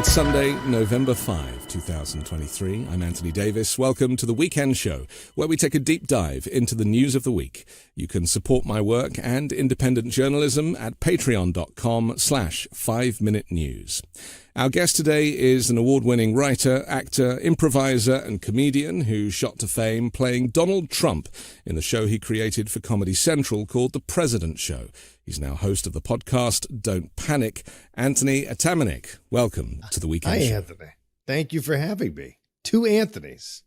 It's Sunday, November 5, 2023. I'm Anthony Davis. Welcome to the Weekend Show, where we take a deep dive into the news of the week. You can support my work and independent journalism at patreon.com/5minutenews. Our guest today is an award-winning writer, actor, improviser, and comedian who shot to fame playing Donald Trump in the show he created for Comedy Central called The President Show. He's now host of the podcast Don't Panic. Anthony Atamanuik, welcome to the Weekend Show. Hi, Anthony. Thank you for having me. Two Anthonys.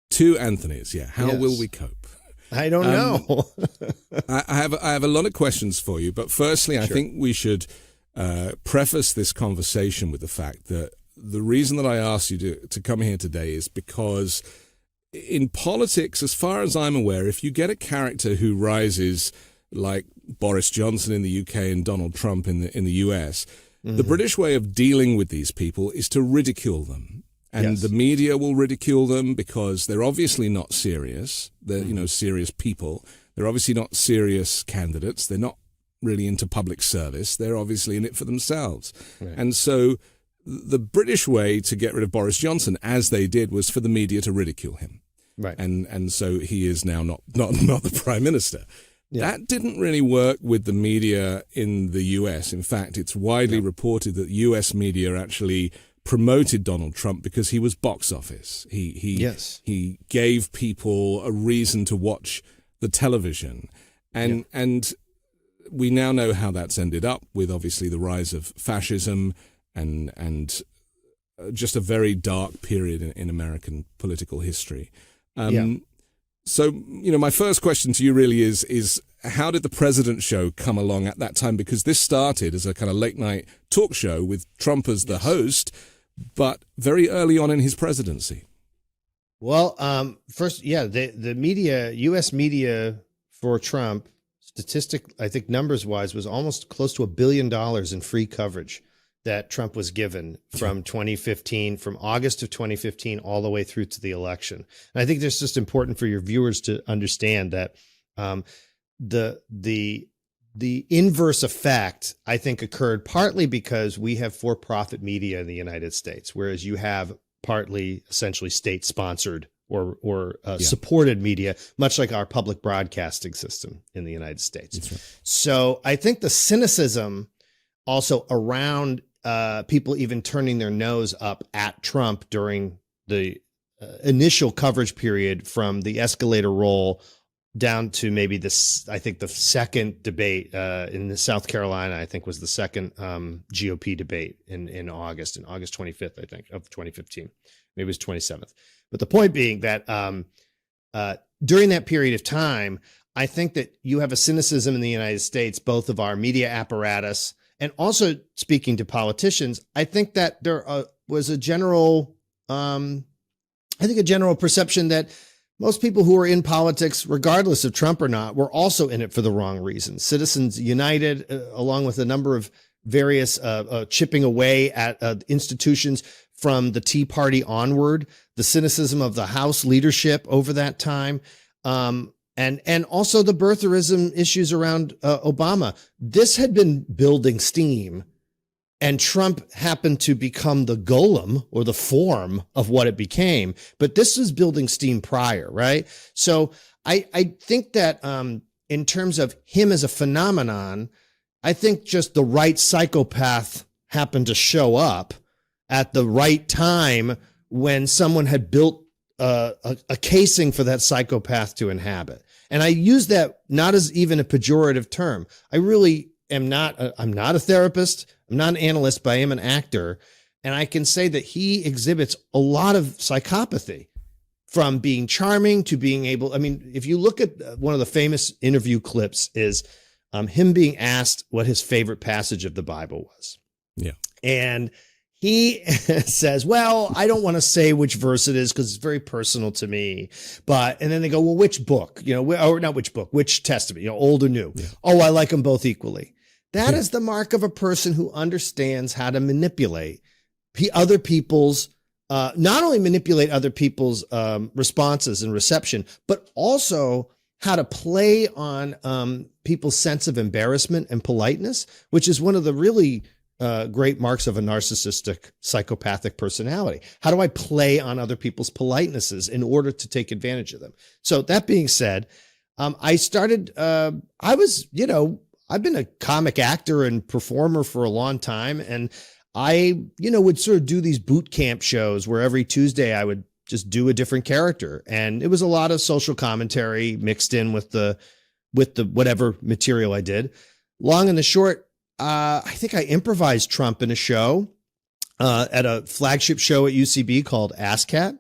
Two Anthonys, yeah. How Yes. will we cope? I don't know. I have a lot of questions for you, but firstly, I think we should preface this conversation with the fact that the reason that I asked you to come here today is because in politics, as far as I'm aware, if you get a character who rises like Boris Johnson in the UK and Donald Trump in the US, the British way of dealing with these people is to ridicule them. And the media will ridicule them because they're obviously not serious. They're, serious people. They're obviously not serious candidates. They're not really into public service. They're obviously in it for themselves. Right. And so the British way to get rid of Boris Johnson, as they did, was for the media to ridicule him. Right. And so he is now not the prime minister. Yeah. That didn't really work with the media in the US. In fact, it's widely reported that US media actually promoted Donald Trump because he was box office. He gave people a reason to watch the television. And we now know how that's ended up with obviously the rise of fascism and just a very dark period in American political history. So, my first question to you really is how did the President Show come along at that time? Because this started as a kind of late night talk show with Trump as the host, but very early on in his presidency. Well, first, the media, U.S. media for Trump, I think numbers wise, was almost close to $1 billion in free coverage that Trump was given from 2015, from August of 2015 all the way through to the election. And I think it's just important for your viewers to understand that the inverse effect, I think, occurred partly because we have for-profit media in the United States, whereas you have partly essentially state-sponsored or supported media, much like our public broadcasting system in the United States. Right. So I think the cynicism also around people even turning their nose up at Trump during the initial coverage period from the escalator roll down to maybe the second debate in the South Carolina, I think was the second GOP debate in August 25th, I think, of 2015. Maybe it was 27th. But the point being that during that period of time, I think that you have a cynicism in the United States, both of our media apparatus and also speaking to politicians. I think that there was a general perception that most people who are in politics, regardless of Trump or not, were also in it for the wrong reasons. Citizens United, along with a number of various chipping away at institutions from the Tea Party onward, the cynicism of the House leadership over that time, and also the birtherism issues around Obama. This had been building steam, and Trump happened to become the golem or the form of what it became. But this was building steam prior, right? So I think that in terms of him as a phenomenon, I think just the right psychopath happened to show up at the right time when someone had built a casing for that psychopath to inhabit. And I use that not as even a pejorative term. I really am I'm not a therapist. I'm not an analyst, but I am an actor. And I can say that he exhibits a lot of psychopathy, from being charming to being able. I mean, if you look at one of the famous interview clips is him being asked what his favorite passage of the Bible was. Yeah. And he says, well, I don't want to say which verse it is because it's very personal to me. And then they go, well, which book, or not which book, which testament, old or new? Yeah. Oh, I like them both equally. That is the mark of a person who understands how to manipulate other people's, not only manipulate other people's responses and reception, but also how to play on people's sense of embarrassment and politeness, which is one of the really great marks of a narcissistic, psychopathic personality. How do I play on other people's politenesses in order to take advantage of them? So that being said, I started, I've been a comic actor and performer for a long time. And I, would sort of do these boot camp shows where every Tuesday I would just do a different character. And it was a lot of social commentary mixed in with the whatever material I did. Long and the short, I think I improvised Trump in a show at a flagship show at UCB called ASCAT.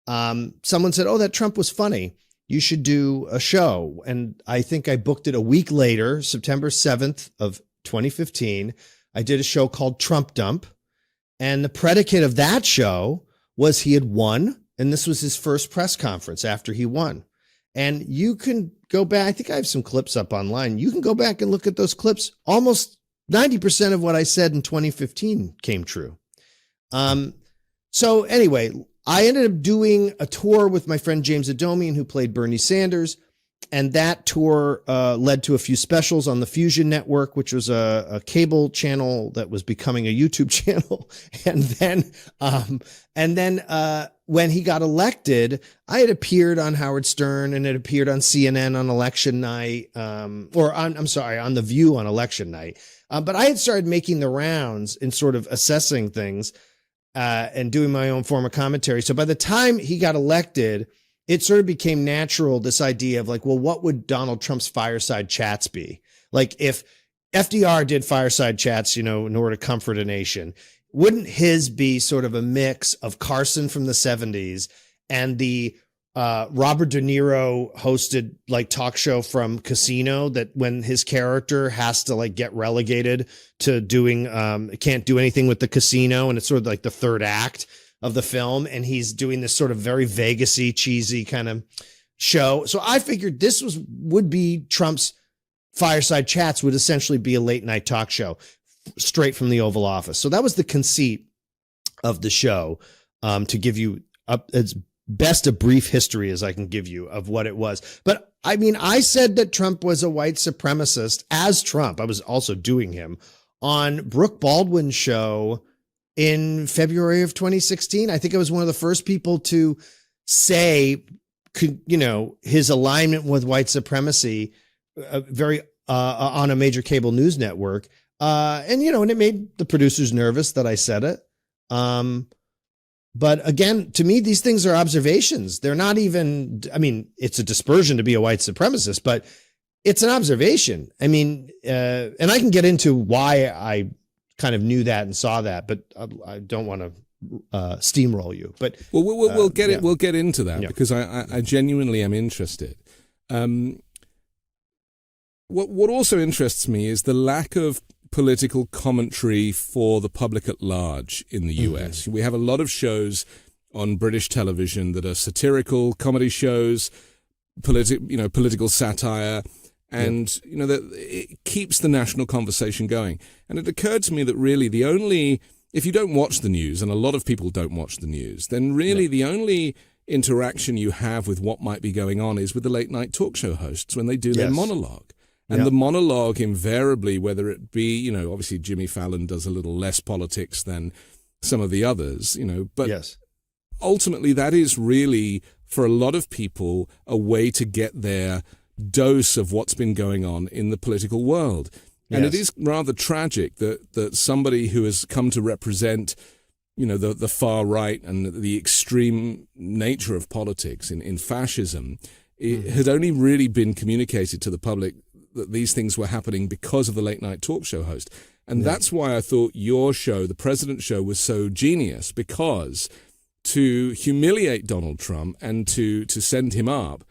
Someone said, "Oh, that Trump was funny. You should do a show." And I think I booked it a week later, September 7th of 2015. I did a show called Trump Dump. And the predicate of that show was he had won. And this was his first press conference after he won. And you can go back. I think I have some clips up online. You can go back and look at those clips. Almost 90% of what I said in 2015 came true. So anyway, I ended up doing a tour with my friend James Adomian, who played Bernie Sanders. And that tour led to a few specials on the Fusion Network, which was a cable channel that was becoming a YouTube channel. And then when he got elected, I had appeared on Howard Stern and it appeared on CNN on election night, on The View on election night. But I had started making the rounds and sort of assessing things and doing my own form of commentary. So by the time he got elected, it sort of became natural, this idea of like, well, what would Donald Trump's fireside chats be? Like if FDR did fireside chats, in order to comfort a nation, wouldn't his be sort of a mix of Carson from the 70s and the Robert De Niro hosted like talk show from Casino, that when his character has to like get relegated to doing, can't do anything with the casino. And it's sort of like the third act of the film. And he's doing this sort of very Vegas-y, cheesy kind of show. So I figured this would be Trump's fireside chats, would essentially be a late night talk show straight from the Oval Office. So that was the conceit of the show, to give you as best a brief history as I can give you of what it was. But I mean, I said that Trump was a white supremacist as Trump. I was also doing him on Brooke Baldwin's show in February of 2016. I think I was one of the first people to say, his alignment with white supremacy, on a major cable news network. And it made the producers nervous that I said it. But again, to me, these things are observations. They're not even, it's a dispersion to be a white supremacist, but it's an observation. And I can get into why I kind of knew that and saw that, but I don't want to steamroll you. But we'll get it. We'll get into that because I genuinely am interested. What also interests me is the lack of political commentary for the public at large in the US. Mm-hmm. We have a lot of shows on British television that are satirical comedy shows, political satire. And, that it keeps the national conversation going. And it occurred to me that really if you don't watch the news, and a lot of people don't watch the news, then really the only interaction you have with what might be going on is with the late night talk show hosts when they do their monologue. And the monologue invariably, whether it be, obviously Jimmy Fallon does a little less politics than some of the others, but ultimately that is really, for a lot of people, a way to get their dose of what's been going on in the political world. And it is rather tragic that somebody who has come to represent, the far right and the extreme nature of politics in fascism, it had only really been communicated to the public that these things were happening because of the late night talk show host. And that's why I thought your show, The President Show, was so genius, because to humiliate Donald Trump and to send him up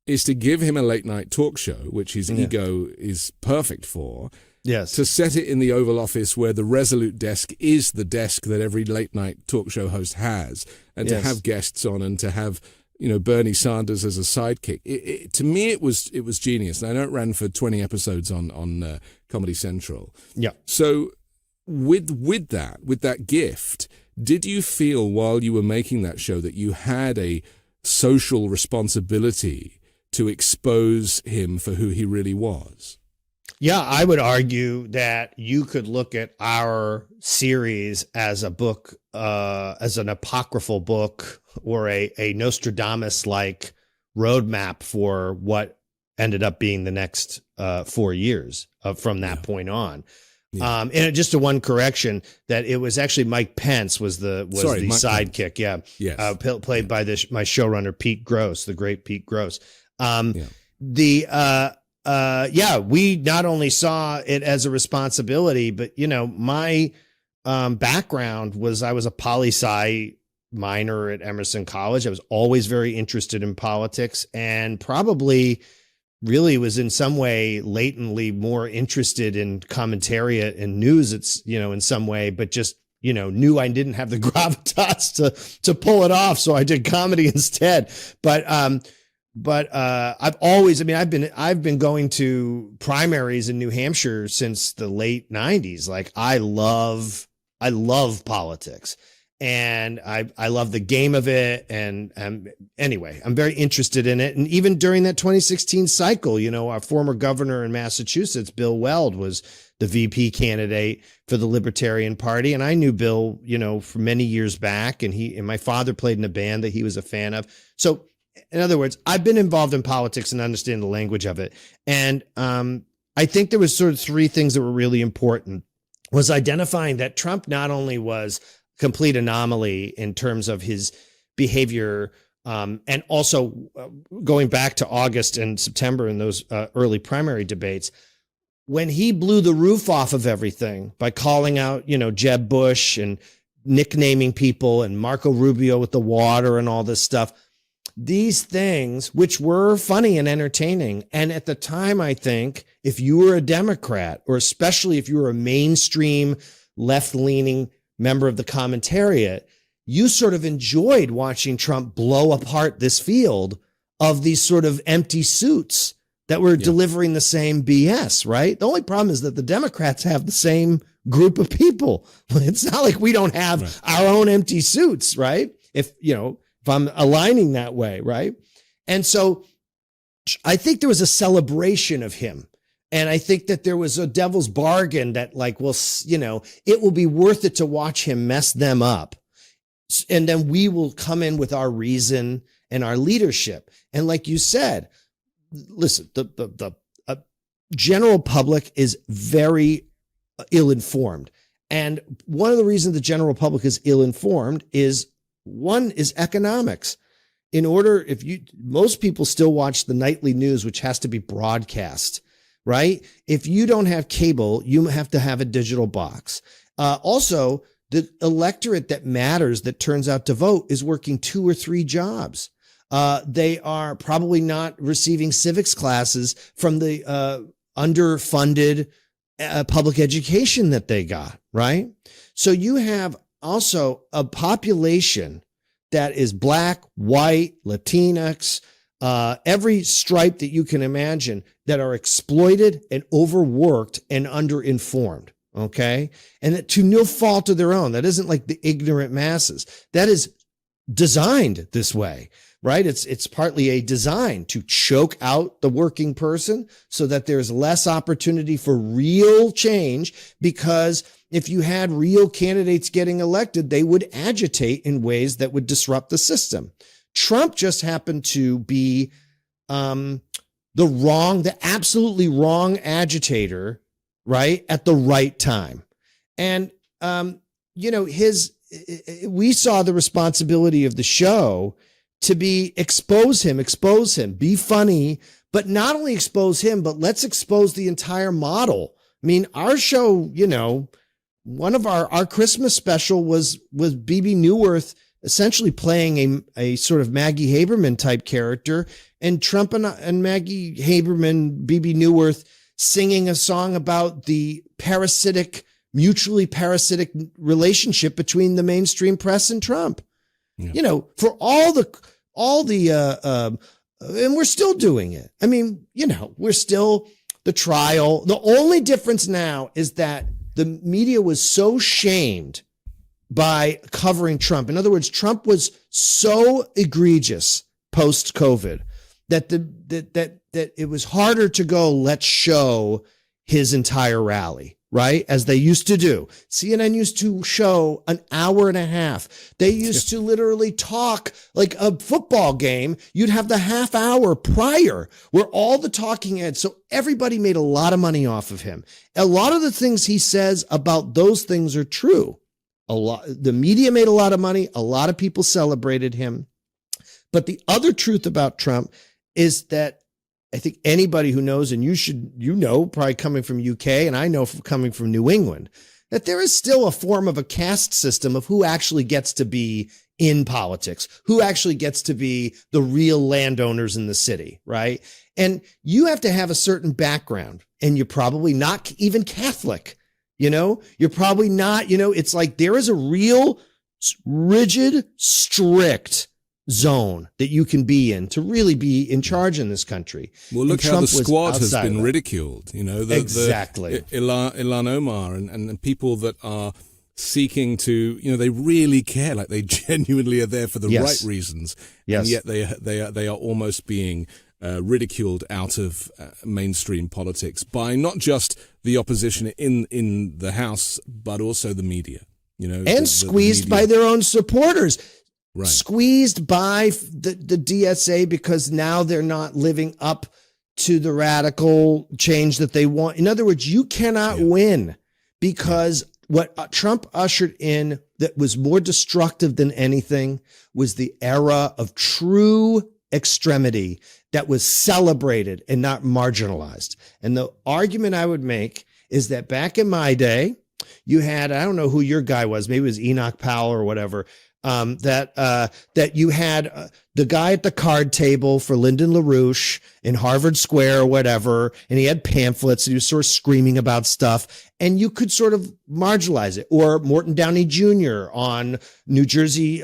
is to give him a late night talk show, which his ego is perfect for. Yes. To set it in the Oval Office where the Resolute desk is the desk that every late night talk show host has, and to have guests on and to have, Bernie Sanders as a sidekick. To me, it was genius. And I know it ran for 20 episodes on Comedy Central. Yeah. So with that gift, did you feel while you were making that show that you had a social responsibility to expose him for who he really was? Yeah, I would argue that you could look at our series as a book, as an apocryphal book or a Nostradamus-like roadmap for what ended up being the next 4 years from that point on. Yeah. And just a one correction, that it was actually Mike Pence was the sidekick. Pence. Yeah. Yes. Played by my showrunner, Pete Gross, the great Pete Gross. We not only saw it as a responsibility, but, my background was I was a poli-sci minor at Emerson College. I was always very interested in politics and probably really was in some way latently more interested in commentariat and news. It's, in some way, but just, knew I didn't have the gravitas to pull it off. So I did comedy instead. But I've always, I've been going to primaries in New Hampshire since the late 90s. Like I love politics. And I love the game of it. And anyway, I'm very interested in it. And even during that 2016 cycle, our former governor in Massachusetts, Bill Weld, was the VP candidate for the Libertarian Party. And I knew Bill, for many years back. And my father played in a band that he was a fan of. So in other words, I've been involved in politics and understand the language of it. And I think there was sort of three things that were really important. Was identifying that Trump not only was complete anomaly in terms of his behavior, and also going back to August and September in those early primary debates, when he blew the roof off of everything by calling out, Jeb Bush and nicknaming people and Marco Rubio with the water and all this stuff, these things, which were funny and entertaining. And at the time, I think if you were a Democrat, or especially if you were a mainstream left-leaning member of the commentariat, you sort of enjoyed watching Trump blow apart this field of these sort of empty suits that were delivering the same BS, right? The only problem is that the Democrats have the same group of people. It's not like we don't have our own empty suits, right? If I'm aligning that way, right? And so I think there was a celebration of him. And I think that there was a devil's bargain that it will be worth it to watch him mess them up. And then we will come in with our reason and our leadership. And like you said, listen, the general public is very ill-informed. And one of the reasons the general public is ill-informed is economics. Most people still watch the nightly news, which has to be broadcast. Right? If you don't have cable, you have to have a digital box. Also, the electorate that matters, that turns out to vote, is working 2 or 3 jobs. They are probably not receiving civics classes from the underfunded public education that they got, right? So you have also a population that is Black, white, Latinx, every stripe that you can imagine, that are exploited and overworked and underinformed. Okay. And that to no fault of their own. That isn't like the ignorant masses. That is designed this way, right? It's partly a design to choke out the working person so that there's less opportunity for real change, because if you had real candidates getting elected, they would agitate in ways that would disrupt the system. Trump just happened to be the absolutely wrong agitator, right, at the right time. And, we saw the responsibility of the show to be expose him, be funny, but not only expose him, but let's expose the entire model. I mean, our show, one of our Christmas special was BB Newirth essentially playing a sort of Maggie Haberman type character, and Trump and Maggie Haberman, BB Newirth, singing a song about the mutually parasitic relationship between the mainstream press and Trump. Yeah. For all the, and we're still doing it. I mean, we're still the trial. The only difference now is that the media was so shamed by covering Trump. In other words, Trump was so egregious post-COVID that it was harder to go, let's show his entire rally, right? As they used to do. CNN used to show an hour and a half. They used to literally talk like a football game. You'd have the half hour prior where all the talking heads. So everybody made a lot of money off of him. A lot of the things he says about those things are true. The media made a lot of money. A lot of people celebrated him. But the other truth about Trump is that I think anybody who knows, and you know, probably coming from UK, and I know coming from New England, that there is still a form of a caste system of who actually gets to be in politics, who actually gets to be the real landowners in the city, right? And you have to have a certain background, and you're probably not even Catholic, you're probably not, it's like there is a real rigid, strict zone that you can be in to really be in charge in this country. Well, look how the squad has been ridiculed. Exactly. Ilhan Omar and people that are seeking to, they really care, like they genuinely are there for the right reasons. Yes. And yet they are almost being ridiculed out of mainstream politics by not just the opposition in the House, but also the media. And squeezed by their own supporters. Right. Squeezed by the DSA because now they're not living up to the radical change that they want. In other words, you cannot win because what Trump ushered in that was more destructive than anything was the era of true extremity that was celebrated and not marginalized. And the argument I would make is that back in my day, you had, I don't know who your guy was, maybe it was Enoch Powell or whatever, that you had the guy at the card table for Lyndon LaRouche in Harvard Square or whatever, and he had pamphlets and he was sort of screaming about stuff, and you could sort of marginalize it. Or Morton Downey Jr. on New Jersey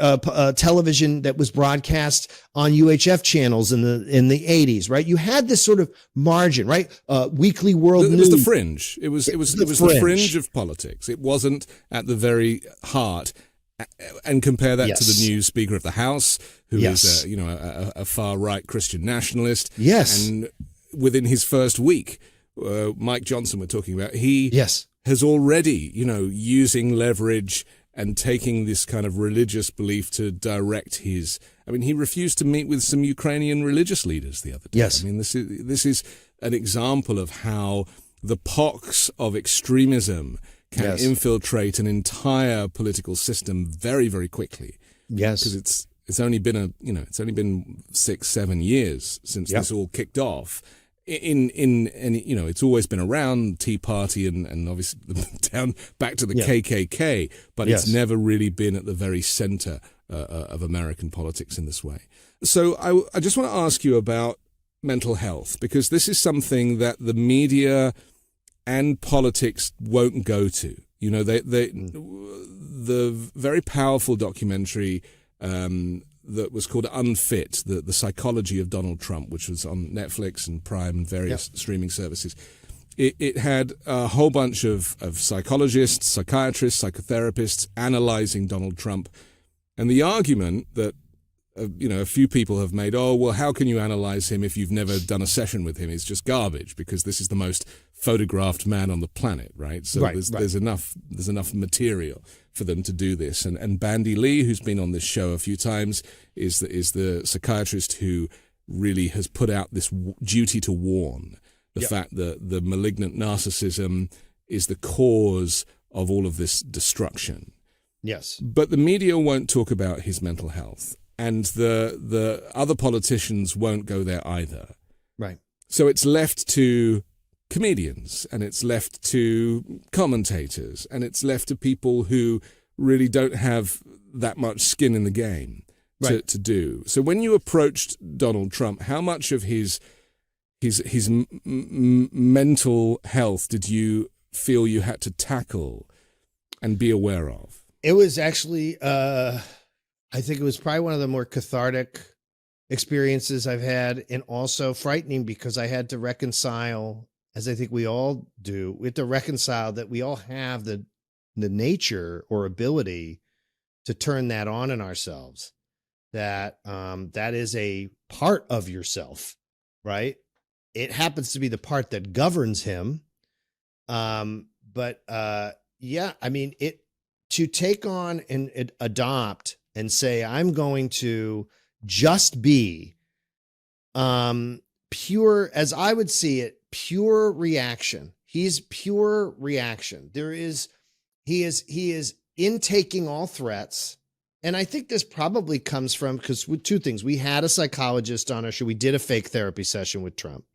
television that was broadcast on UHF channels in the 80s, right? You had this sort of margin, right? Weekly World News. It was the fringe. It was the fringe of politics. It wasn't at the very heart. And compare that to the new Speaker of the House, who is a far right Christian nationalist. Yes, and within his first week, Mike Johnson, we're talking about, he has already, using leverage and taking this kind of religious belief to direct his. I mean, he refused to meet with some Ukrainian religious leaders the other day. Yes, I mean, this is an example of how the pox of extremism can infiltrate an entire political system very, very quickly. Yes, because it's only been 6-7 years since this all kicked off. It's always been around Tea Party and obviously down back to the KKK, but it's never really been at the very center of American politics in this way. So I just want to ask you about mental health, because this is something that the media and politics won't go to. The very powerful documentary that was called Unfit, the psychology of Donald Trump, which was on Netflix and Prime and various streaming services. It had a whole bunch of psychologists, psychiatrists, psychotherapists analyzing Donald Trump. And the argument that a few people have made, how can you analyze him if you've never done a session with him? It's just garbage, because this is the most photographed man on the planet, right? So there's enough material for them to do this. And Bandy Lee, who's been on this show a few times, is the psychiatrist who really has put out this duty to warn the fact that the malignant narcissism is the cause of all of this destruction. Yes. But the media won't talk about his mental health. And the other politicians won't go there either. Right. So it's left to comedians, and it's left to commentators, and it's left to people who really don't have that much skin in the game to do. So when you approached Donald Trump, how much of his mental health did you feel you had to tackle and be aware of? It was actually... I think it was probably one of the more cathartic experiences I've had, and also frightening, because I had to reconcile, as I think we all do, we have to reconcile that we all have the nature or ability to turn that on in ourselves, that that is a part of yourself, right? It happens to be the part that governs him, Yeah, I mean, to take on and adopt and say, I'm going to just be pure, as I would see it, pure reaction. He's pure reaction. He is intaking all threats. And I think this probably comes from, because with two things, we had a psychologist on our show. We did a fake therapy session with Trump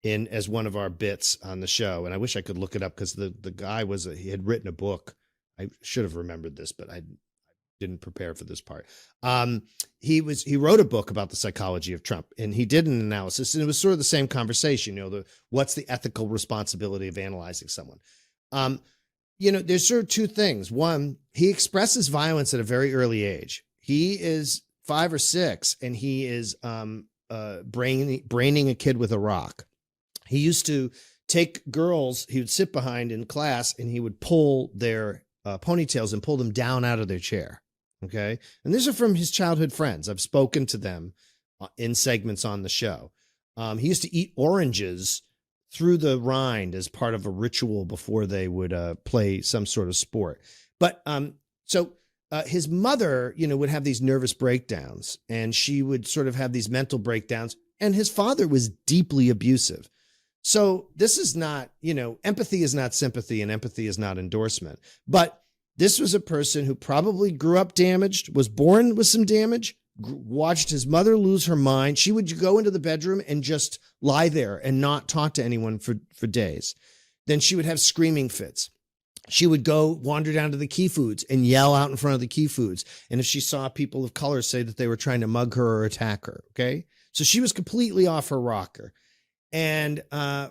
as one of our bits on the show. And I wish I could look it up, because the guy he had written a book. I should have remembered this, but I didn't prepare for this part. He wrote a book about the psychology of Trump, and he did an analysis, and it was sort of the same conversation, what's the ethical responsibility of analyzing someone? There's sort of two things. One, he expresses violence at a very early age. He is 5 or 6, and he is braining a kid with a rock. He used to take girls he would sit behind in class, and he would pull their ponytails and pull them down out of their chair. Okay. And these are from his childhood friends. I've spoken to them in segments on the show. He used to eat oranges through the rind as part of a ritual before they would play some sort of sport. But his mother, would have these nervous breakdowns, and she would sort of have these mental breakdowns, and his father was deeply abusive. So this is not, empathy is not sympathy, and empathy is not endorsement. But this was a person who probably grew up damaged, was born with some damage, watched his mother lose her mind. She would go into the bedroom and just lie there and not talk to anyone for days. Then she would have screaming fits. She would go wander down to the Key Foods and yell out in front of the Key Foods. And if she saw people of color, say that they were trying to mug her or attack her. Okay. So she was completely off her rocker. And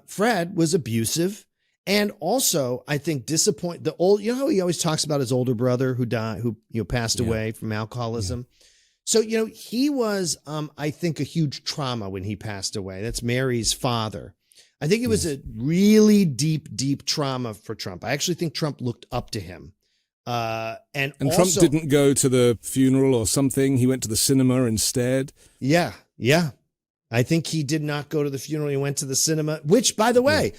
Fred was abusive. And also, I think disappoint how he always talks about his older brother who died, who passed away from alcoholism. Yeah. So, he was, I think, a huge trauma when he passed away. That's Mary's father. I think it was a really deep, deep trauma for Trump. I actually think Trump looked up to him. And Trump didn't go to the funeral or something. He went to the cinema instead. Yeah. Yeah. I think he did not go to the funeral. He went to the cinema, which, by the way,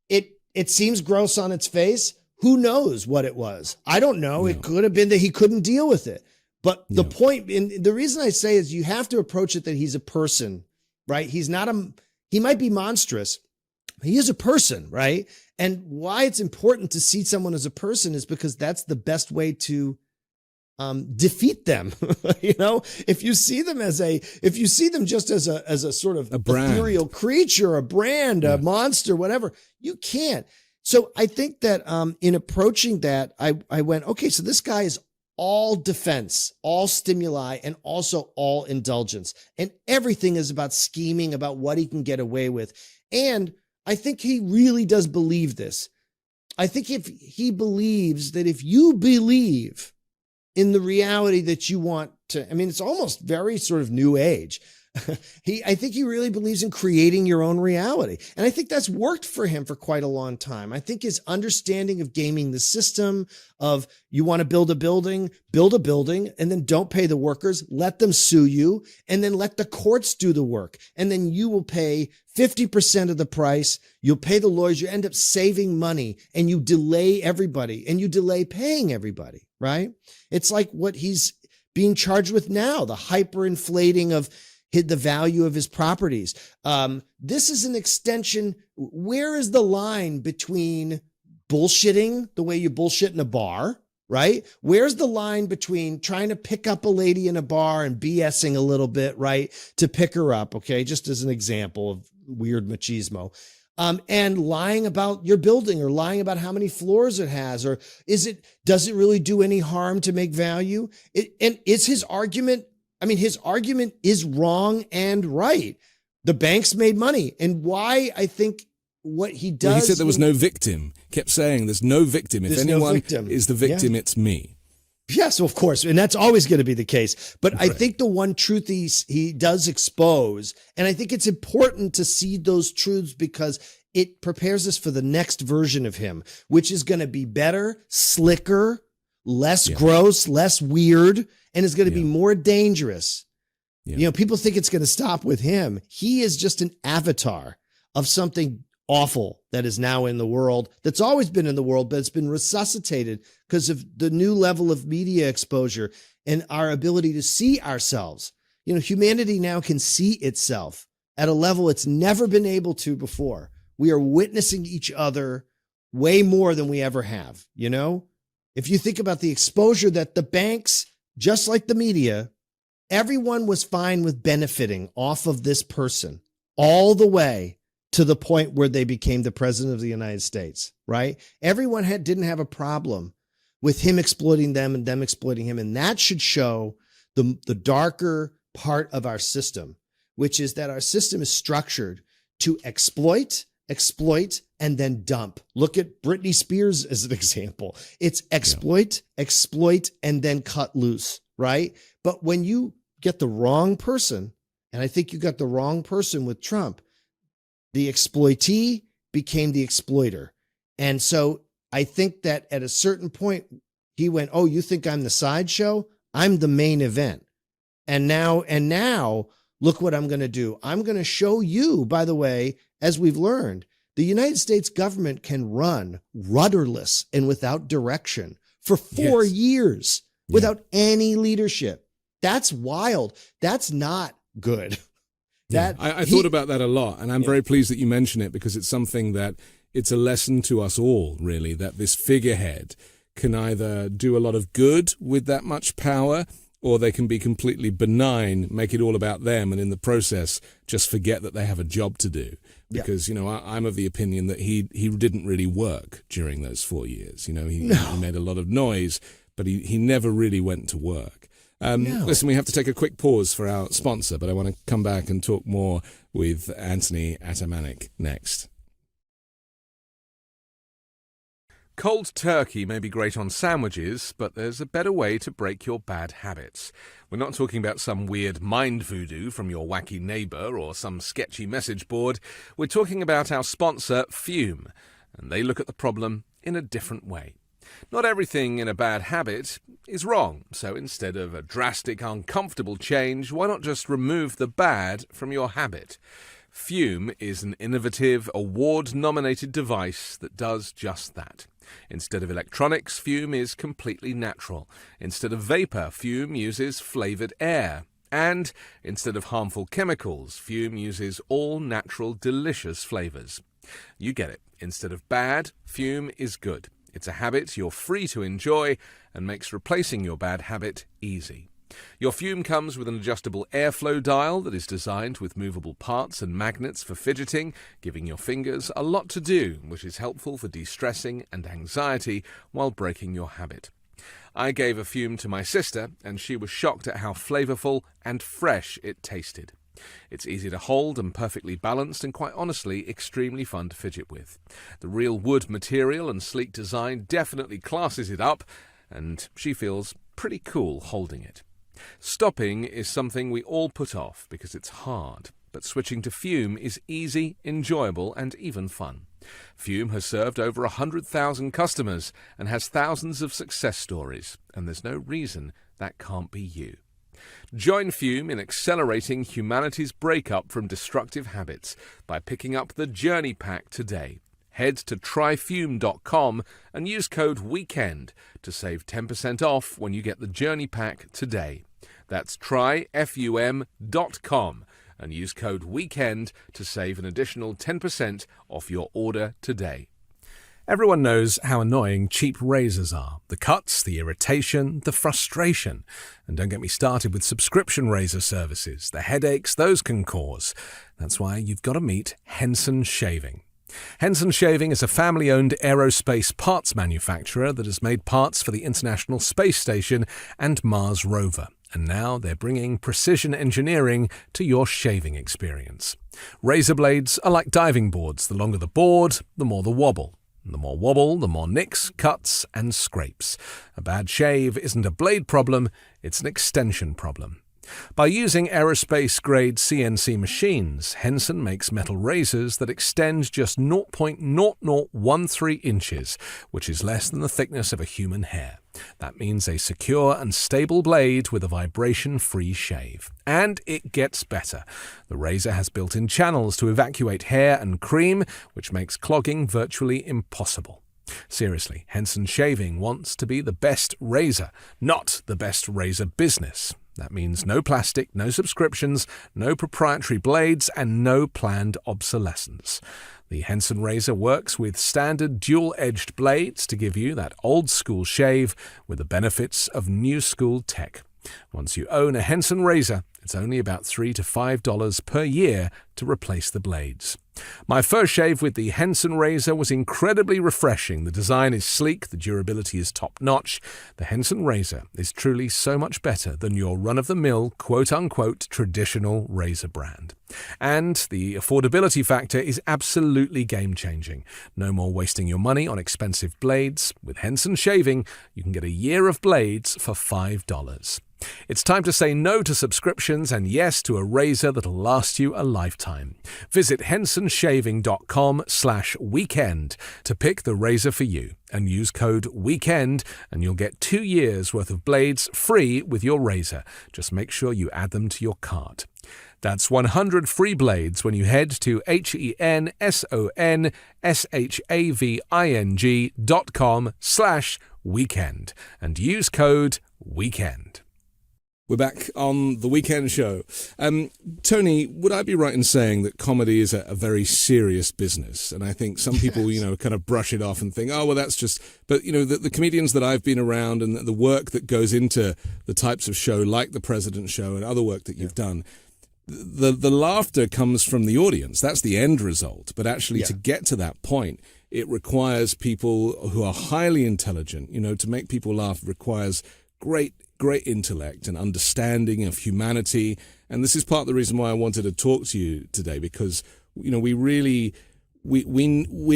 it seems gross on its face. Who knows what it was? I don't know. No. It could have been that he couldn't deal with it. But the point, and the reason I say is you have to approach it that he's a person, right? He might be monstrous. He is a person, right? And why it's important to see someone as a person is because that's the best way to defeat them. If you see them just as a sort of ethereal creature, a brand, a monster, whatever, you can't. So I think that in approaching that, I went, okay, so this guy is all defense, all stimuli, and also all indulgence. And everything is about scheming about what he can get away with. And I think he really does believe this. I think if he believes that if you believe in the reality that you want to, it's almost very sort of new age. I think he really believes in creating your own reality. And I think that's worked for him for quite a long time. I think his understanding of gaming the system of you want to build a building, and then don't pay the workers, let them sue you, and then let the courts do the work. And then you will pay 50% of the price. You'll pay the lawyers. You end up saving money, and you delay everybody, and you delay paying everybody, right? It's like what he's being charged with now, the hyperinflating of the value of his properties. This is an extension. Where is the line between bullshitting the way you bullshit in a bar, right? Where's the line between trying to pick up a lady in a bar and BSing a little bit, right? To pick her up. Okay. Just as an example of weird machismo. And lying about your building or lying about how many floors it has, or does it really do any harm to make value? And is his argument, his argument is wrong and right. The banks made money. And why I think what he does... Well, he said there was no victim. Kept saying there's no victim. If anyone is the victim, it's me. Yes, of course. And that's always going to be the case. But right. I think the one truth he does expose, and I think it's important to see those truths because it prepares us for the next version of him, which is going to be better, slicker, less gross, less weird, and is going to be more dangerous. Yeah. People think it's going to stop with him. He is just an avatar of something awful that is now in the world, that's always been in the world, but it's been resuscitated because of the new level of media exposure and our ability to see ourselves. You know, humanity now can see itself at a level it's never been able to before. We are witnessing each other way more than we ever have. You know, if you think about the exposure that the banks, just like the media, everyone was fine with benefiting off of this person all the way to the point where they became the president of the United States, right? Everyone didn't have a problem with him exploiting them and them exploiting him. And that should show the darker part of our system, which is that our system is structured to exploit, and then dump. Look at Britney Spears as an example. It's exploit, and then cut loose, right? But when you get the wrong person, and I think you got the wrong person with Trump, the exploitee became the exploiter. And so I think that at a certain point, he went, oh, you think I'm the sideshow? I'm the main event. And now look what I'm going to do. I'm going to show you, by the way, as we've learned, the United States government can run rudderless and without direction for 4 years without any leadership. That's wild. That's not good. I thought about that a lot, and I'm very pleased that you mention it, because it's something that it's a lesson to us all, really, that this figurehead can either do a lot of good with that much power, or they can be completely benign, make it all about them, and in the process just forget that they have a job to do. Because, you know, I'm of the opinion that he didn't really work during those 4 years. You know, he made a lot of noise, but he never really went to work. Listen, we have to take a quick pause for our sponsor, but I want to come back and talk more with Anthony Atamanuik next. Cold turkey may be great on sandwiches, but there's a better way to break your bad habits. We're not talking about some weird mind voodoo from your wacky neighbour or some sketchy message board. We're talking about our sponsor, Fume, and they look at the problem in a different way. Not everything in a bad habit is wrong, so instead of a drastic, uncomfortable change, why not just remove the bad from your habit? Fume is an innovative, award-nominated device that does just that. Instead of electronics, Fume is completely natural. Instead of vapor, Fume uses flavored air. And instead of harmful chemicals, Fume uses all natural, delicious flavors. You get it. Instead of bad, Fume is good. It's a habit you're free to enjoy and makes replacing your bad habit easy. Your Fume comes with an adjustable airflow dial that is designed with movable parts and magnets for fidgeting, giving your fingers a lot to do, which is helpful for de-stressing and anxiety while breaking your habit. I gave a Fume to my sister, and she was shocked at how flavorful and fresh it tasted. It's easy to hold and perfectly balanced, and quite honestly, extremely fun to fidget with. The real wood material and sleek design definitely classes it up, and she feels pretty cool holding it. Stopping is something we all put off because it's hard, but switching to Fume is easy, enjoyable, and even fun. Fume has served over 100,000 customers and has thousands of success stories, and there's no reason that can't be you. Join Fume in accelerating humanity's breakup from destructive habits by picking up the Journey Pack today. Head to tryfume.com and use code WEEKEND to save 10% off when you get the Journey Pack today. That's tryfum.com and use code WEEKEND to save an additional 10% off your order today. Everyone knows how annoying cheap razors are. The cuts, the irritation, the frustration. And don't get me started with subscription razor services. The headaches those can cause. That's why you've got to meet Henson Shaving. Henson Shaving is a family-owned aerospace parts manufacturer that has made parts for the International Space Station and Mars rover. And now they're bringing precision engineering to your shaving experience. Razor blades are like diving boards. The longer the board, the more the wobble. And the more wobble, the more nicks, cuts, and scrapes. A bad shave isn't a blade problem, it's an extension problem. By using aerospace-grade CNC machines, Henson makes metal razors that extend just 0.0013 inches, which is less than the thickness of a human hair. That means a secure and stable blade with a vibration-free shave. And it gets better. The razor has built-in channels to evacuate hair and cream, which makes clogging virtually impossible. Seriously, Henson Shaving wants to be the best razor, not the best razor business. That means no plastic, no subscriptions, no proprietary blades, and no planned obsolescence. The Henson razor works with standard dual-edged blades to give you that old-school shave with the benefits of new-school tech. Once you own a Henson razor, it's only about $3 to $5 per year to replace the blades. My first shave with the Henson razor was incredibly refreshing. The design is sleek, the durability is top-notch. The Henson razor is truly so much better than your run-of-the-mill, quote-unquote, traditional razor brand. And the affordability factor is absolutely game-changing. No more wasting your money on expensive blades. With Henson Shaving, you can get a year of blades for $5. It's time to say no to subscriptions and yes to a razor that'll last you a lifetime. Visit hensonshaving.com/weekend to pick the razor for you and use code WEEKEND and you'll get 2 years worth of blades free with your razor. Just make sure you add them to your cart. That's 100 free blades when you head to hensonshaving.com/weekend and use code WEEKEND. We're back on the Weekend Show. Tony, would I be right in saying that comedy is a very serious business? And I think some people, kind of brush it off and think, oh, well, that's just... But, the comedians that I've been around and the work that goes into the types of show, like The President Show and other work that you've done, the laughter comes from the audience. That's the end result. But actually, to get to that point, it requires people who are highly intelligent. To make people laugh requires great intellect and understanding of humanity. And this is part of the reason why I wanted to talk to you today, because, we're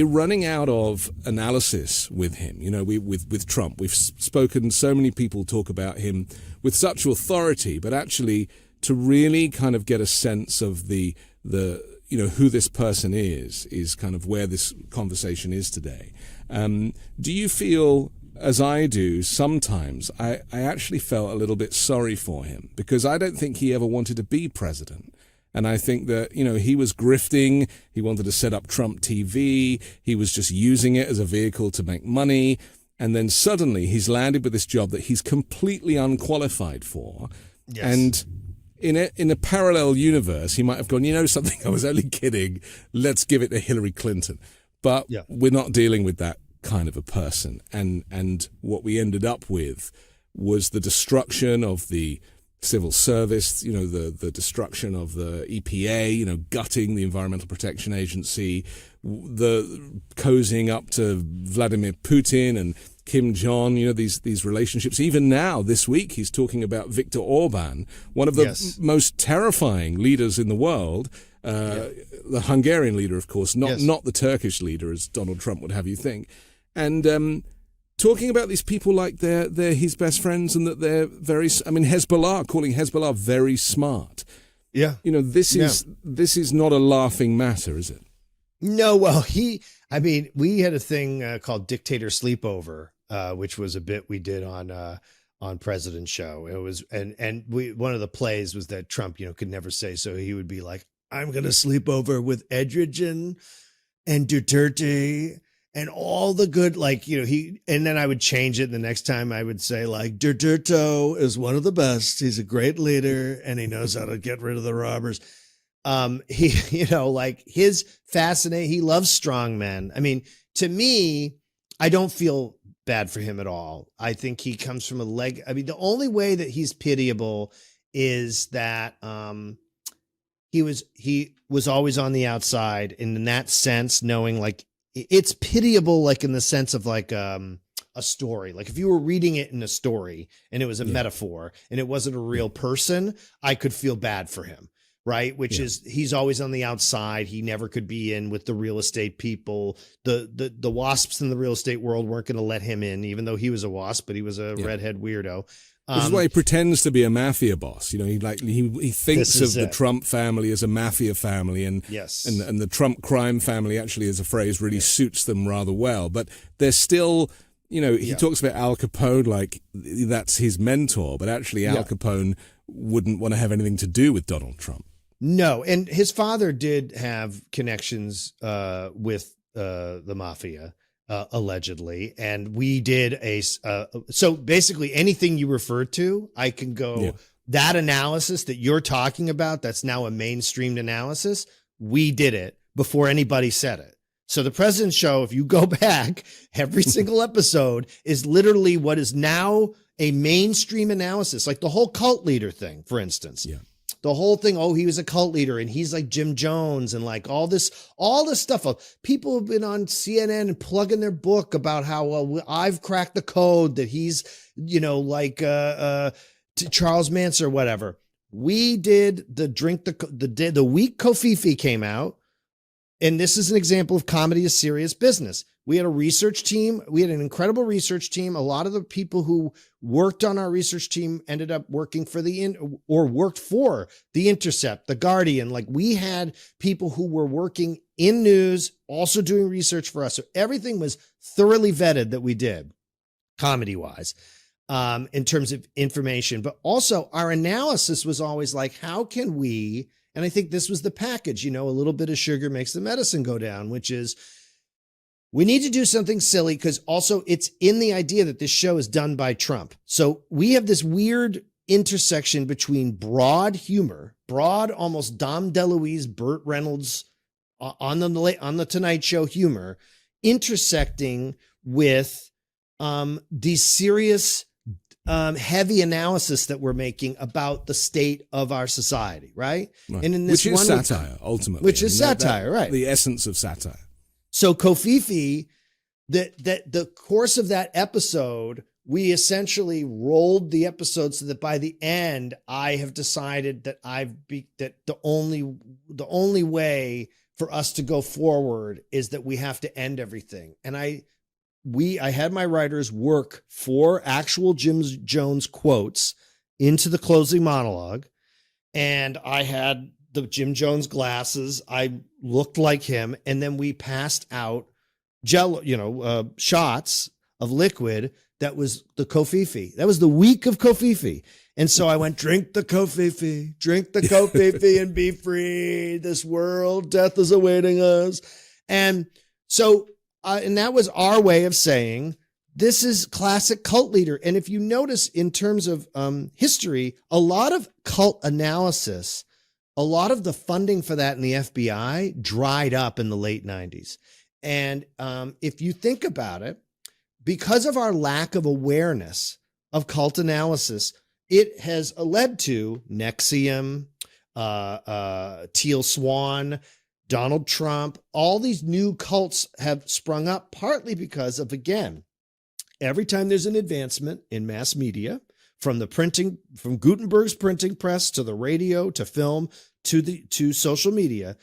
running out of analysis with him, with Trump. We've spoken, so many people talk about him with such authority, but actually to really kind of get a sense of the who this person is kind of where this conversation is today. Do you feel, as I do, sometimes I actually felt a little bit sorry for him, because I don't think he ever wanted to be president. And I think that, he was grifting. He wanted to set up Trump TV. He was just using it as a vehicle to make money. And then suddenly he's landed with this job that he's completely unqualified for. Yes. And in a parallel universe, he might have gone, something, I was only kidding. Let's give it to Hillary Clinton. But we're not dealing with that kind of a person, and what we ended up with was the destruction of the civil service, the destruction of the EPA, gutting the Environmental Protection Agency, the cozying up to Vladimir Putin and Kim Jong, these relationships. Even now, this week, he's talking about Viktor Orban, one of the most terrifying leaders in the world. The Hungarian leader, of course, not the Turkish leader, as Donald Trump would have you think. And talking about these people like they're his best friends and that they're Hezbollah, calling Hezbollah very smart. Yeah. This is not a laughing matter, is it? No, well, we had a thing called Dictator Sleepover, which was a bit we did on President Show. It was, and one of the plays was that Trump, could never say, so he would be like, I'm going to sleep over with Edgerton and Duterte and all the good, and then I would change it. And the next time I would say, Duterte is one of the best. He's a great leader and he knows how to get rid of the robbers. He loves strong men. I mean, to me, I don't feel bad for him at all. I think he comes from the only way that he's pitiable is that, he was always on the outside, and in that sense, knowing it's pitiable, in the sense of a story. If you were reading it in a story and it was a metaphor and it wasn't a real person, I could feel bad for him. right? Which is he's always on the outside. He never could be in with the real estate people. The wasps in the real estate world weren't going to let him in, even though he was a wasp, but he was a redhead weirdo. Which is why he pretends to be a mafia boss. You know, he thinks of the Trump family as a mafia family, and the Trump crime family actually, as a phrase, really suits them rather well. But they're still, you know, he talks about Al Capone like that's his mentor, but actually Al Capone wouldn't want to have anything to do with Donald Trump. No, and his father did have connections with the mafia. Allegedly. And we did so basically anything you referred to, I can go that analysis that you're talking about. That's now a mainstreamed analysis. We did it before anybody said it. So the President's Show, if you go back, every single episode is literally what is now a mainstream analysis, like the whole cult leader thing, for instance. The whole thing, he was a cult leader and he's like Jim Jones and like all this stuff. People have been on CNN and plugging their book about how I've cracked the code that he's, you know, like Charles Manson or whatever. We did the week Kofifi came out, and this is an example of comedy is serious business. We had a research team. We had an incredible research team. A lot of the people who worked on our research team ended up working for worked for The Intercept, The Guardian. Like we had people who were working in news, also doing research for us. So everything was thoroughly vetted that we did comedy wise, in terms of information, but also our analysis was always like, how can we, and I think this was the package, you know, a little bit of sugar makes the medicine go down, which is, we need to do something silly because also it's in the idea that this show is done by Trump. So we have this weird intersection between broad humor, almost Dom DeLuise, Burt Reynolds on the Tonight Show humor, intersecting with these serious, heavy analysis that we're making about the state of our society, right? And in this which is satire, ultimately. Which is satire, right? The essence of satire. So Kofifi, the course of that episode, we essentially rolled the episode so that by the end, I have decided that that the only way for us to go forward is that we have to end everything. And I had my writers work for actual Jim Jones quotes into the closing monologue, and I had the Jim Jones glasses. I looked like him. And then we passed out shots of liquid. That was the Kofifi. That was the week of Kofifi. And so I went, drink the Kofifi and be free. This world, death is awaiting us. And so, and that was our way of saying, this is classic cult leader. And if you notice in terms of history, a lot of cult analysis, a lot of the funding for that in the FBI dried up in the late 90s. And if you think about it, because of our lack of awareness of cult analysis, it has led to Nexium, Teal Swan, Donald Trump. All these new cults have sprung up partly because of, again, every time there's an advancement in mass media, from Gutenberg's printing press to the radio to film to social media,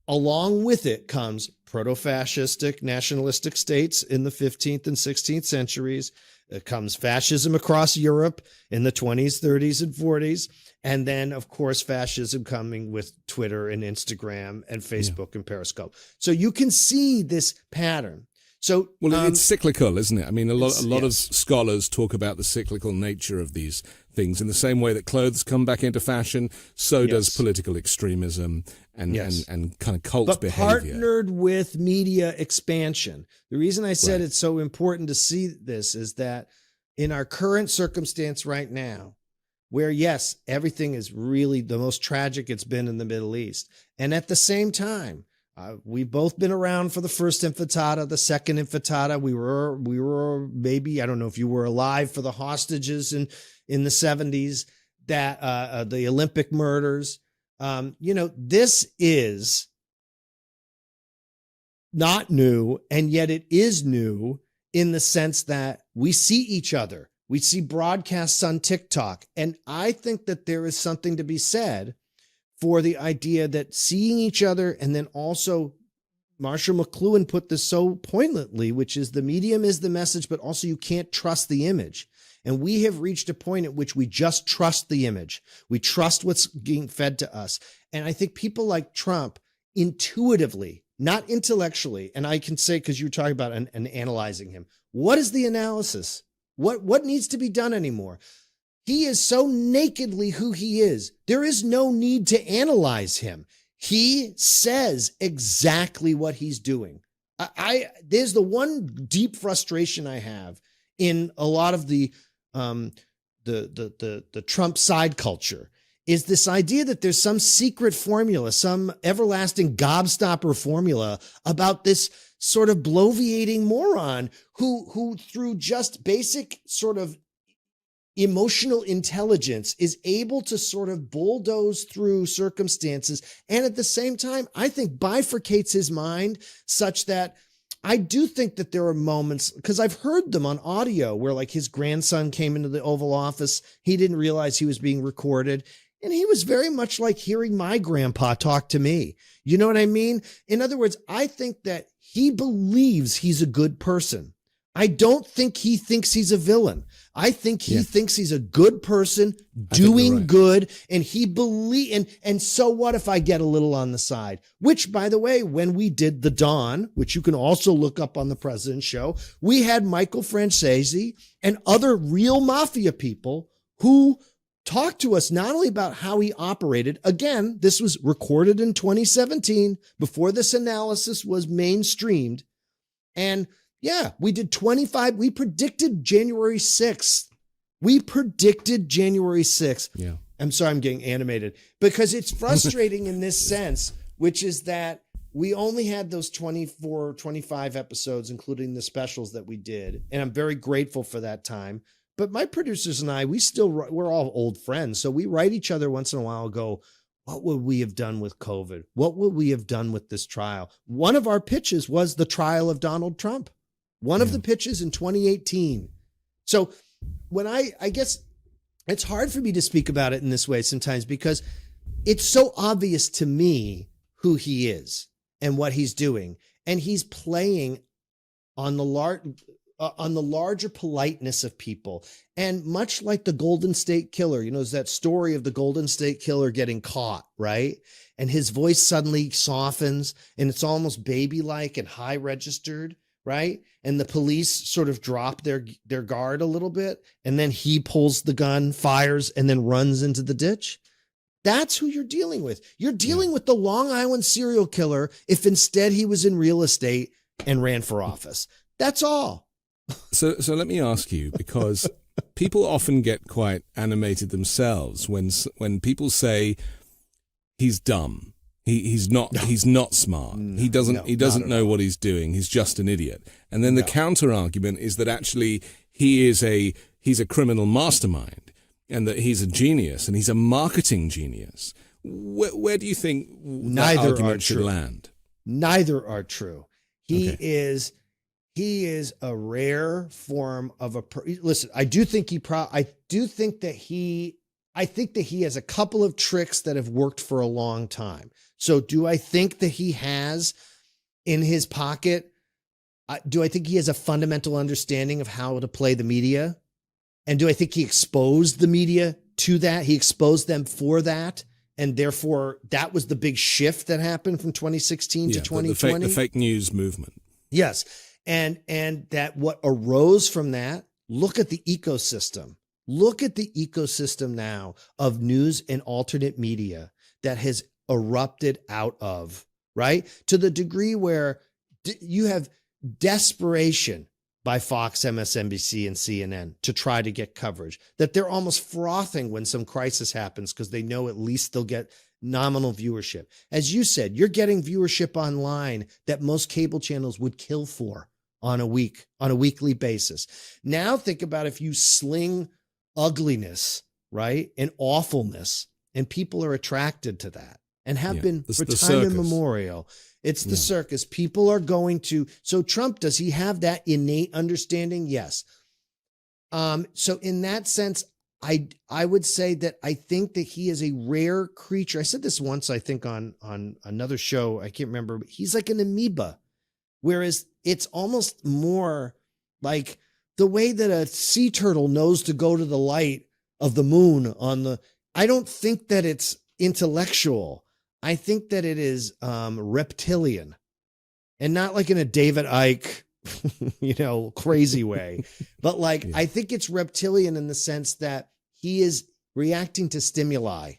along with it comes proto-fascistic nationalistic states in the 15th and 16th centuries. It comes fascism across Europe in the 20s, 30s, and 40s. And then, of course, fascism coming with Twitter and Instagram and Facebook and Periscope. So you can see this pattern. So, it's cyclical, isn't it? I mean, a lot of scholars talk about the cyclical nature of these things. In the same way that clothes come back into fashion, so does political extremism and kind of cult behavior. Partnered with media expansion. The reason I said it's so important to see this is that in our current circumstance right now, where, yes, everything is really the most tragic it's been in the Middle East. And at the same time, we've both been around for the first intifada, the second intifada. We were maybe, I don't know if you were alive for the hostages in the 70s, that the Olympic murders. This is not new, and yet it is new in the sense that we see each other. We see broadcasts on TikTok. And I think that there is something to be said for the idea that seeing each other, and then also Marshall McLuhan put this so poignantly, which is the medium is the message, but also you can't trust the image. And we have reached a point at which we just trust the image. We trust what's being fed to us. And I think people like Trump intuitively, not intellectually, and I can say, because you're talking about and analyzing him, what is the analysis? What needs to be done anymore? He is so nakedly who he is. There is no need to analyze him. He says exactly what he's doing. There's the one deep frustration I have in a lot of the Trump side culture is this idea that there's some secret formula, some everlasting gobstopper formula about this sort of bloviating moron who through just basic sort of emotional intelligence is able to sort of bulldoze through circumstances. And at the same time, I think bifurcates his mind such that I do think that there are moments, because I've heard them on audio, where like his grandson came into the Oval Office. He didn't realize he was being recorded. And he was very much like hearing my grandpa talk to me. You know what I mean? In other words, I think that he believes he's a good person. I don't think he thinks he's a villain. I think he thinks he's a good person doing good. And he and so what if I get a little on the side? Which, by the way, when we did The Dawn, which you can also look up on the President Show, we had Michael Francese and other real mafia people who talked to us not only about how he operated. Again, this was recorded in 2017 before this analysis was mainstreamed. And yeah, we did 25. We predicted January 6th. Yeah. I'm sorry, I'm getting animated because it's frustrating in this sense, which is that we only had those 24, 25 episodes, including the specials that we did. And I'm very grateful for that time. But my producers and I, we're all old friends. So we write each other once in a while, go, what would we have done with COVID? What would we have done with this trial? One of our pitches was the trial of Donald Trump. One of the pitches in 2018. So when I guess it's hard for me to speak about it in this way sometimes because it's so obvious to me who he is and what he's doing. And he's playing on the larger politeness of people. And much like the Golden State Killer, there's that story of the Golden State Killer getting caught, right? And his voice suddenly softens and it's almost baby-like and high registered, right? And the police sort of drop their guard a little bit. And then he pulls the gun, fires, and then runs into the ditch. That's who you're dealing with. You're dealing with the Long Island serial killer if instead he was in real estate and ran for office. That's all. So let me ask you, because people often get quite animated themselves when people say he's dumb. He's not smart. He doesn't know what he's doing. He's just an idiot. And then the counter argument is that actually he's a criminal mastermind and that he's a genius and he's a marketing genius. Where do you think that argument should land? Neither are true. He is a rare form of listen, I think that he has a couple of tricks that have worked for a long time. So do I think that he has in his pocket, do I think he has a fundamental understanding of how to play the media? And do I think he exposed the media to that? He exposed them for that. And therefore that was the big shift that happened from 2016 to 2020. The fake news movement. Yes. And that what arose from that, look at the ecosystem. Look at the ecosystem now of news and alternate media that has erupted out of, right? To the degree where you have desperation by Fox, MSNBC, and CNN to try to get coverage, that they're almost frothing when some crisis happens because they know at least they'll get nominal viewership. As you said, you're getting viewership online that most cable channels would kill for on a weekly basis. Now think about if you sling ugliness, right? And awfulness, and people are attracted to that and have been for time immemorial. It's the circus. People are going to, so Trump, does he have that innate understanding? Yes. So in that sense, I would say that I think that he is a rare creature. I said this once, I think on another show. I can't remember. But he's like an amoeba, whereas it's almost more like the way that a sea turtle knows to go to the light of the moon I don't think that it's intellectual. I think that it is reptilian, and not like in a David Icke, crazy way, but like, yeah. I think it's reptilian in the sense that he is reacting to stimuli.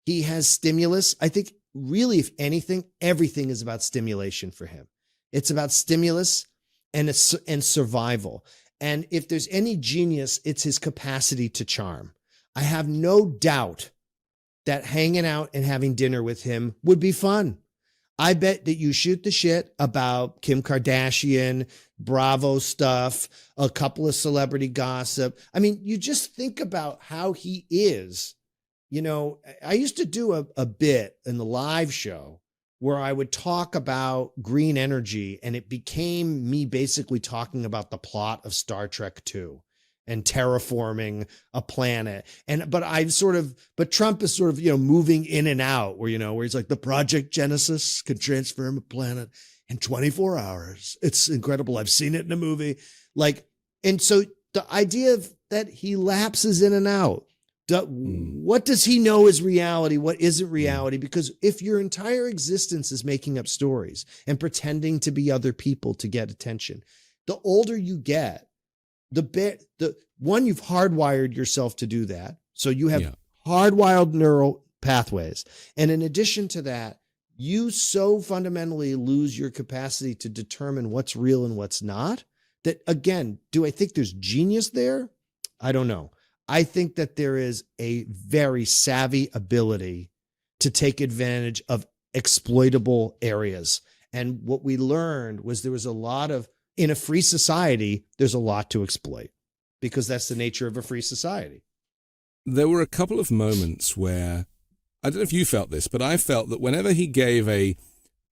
He has stimulus. I think really, if anything, everything is about stimulation for him. It's about stimulus and survival. And if there's any genius, it's his capacity to charm. I have no doubt that hanging out and having dinner with him would be fun. I bet that you shoot the shit about Kim Kardashian, Bravo stuff, a couple of celebrity gossip. I mean, you just think about how he is. I used to do a bit in the live show where I would talk about green energy, and it became me basically talking about the plot of Star Trek II and terraforming a planet. But Trump is sort of, moving in and out where he's like, the Project Genesis could transform a planet in 24 hours. It's incredible. I've seen it in a movie. And so the idea of that he lapses in and out. What does he know is reality? What isn't reality? Because if your entire existence is making up stories and pretending to be other people to get attention, the older you get, the one, you've hardwired yourself to do that. So you have hardwired neural pathways. And in addition to that, you so fundamentally lose your capacity to determine what's real and what's not that, again, do I think there's genius there? I don't know. I think that there is a very savvy ability to take advantage of exploitable areas. And what we learned was there was a lot of, in a free society, there's a lot to exploit because that's the nature of a free society. There were a couple of moments where, I don't know if you felt this, but I felt that whenever he gave a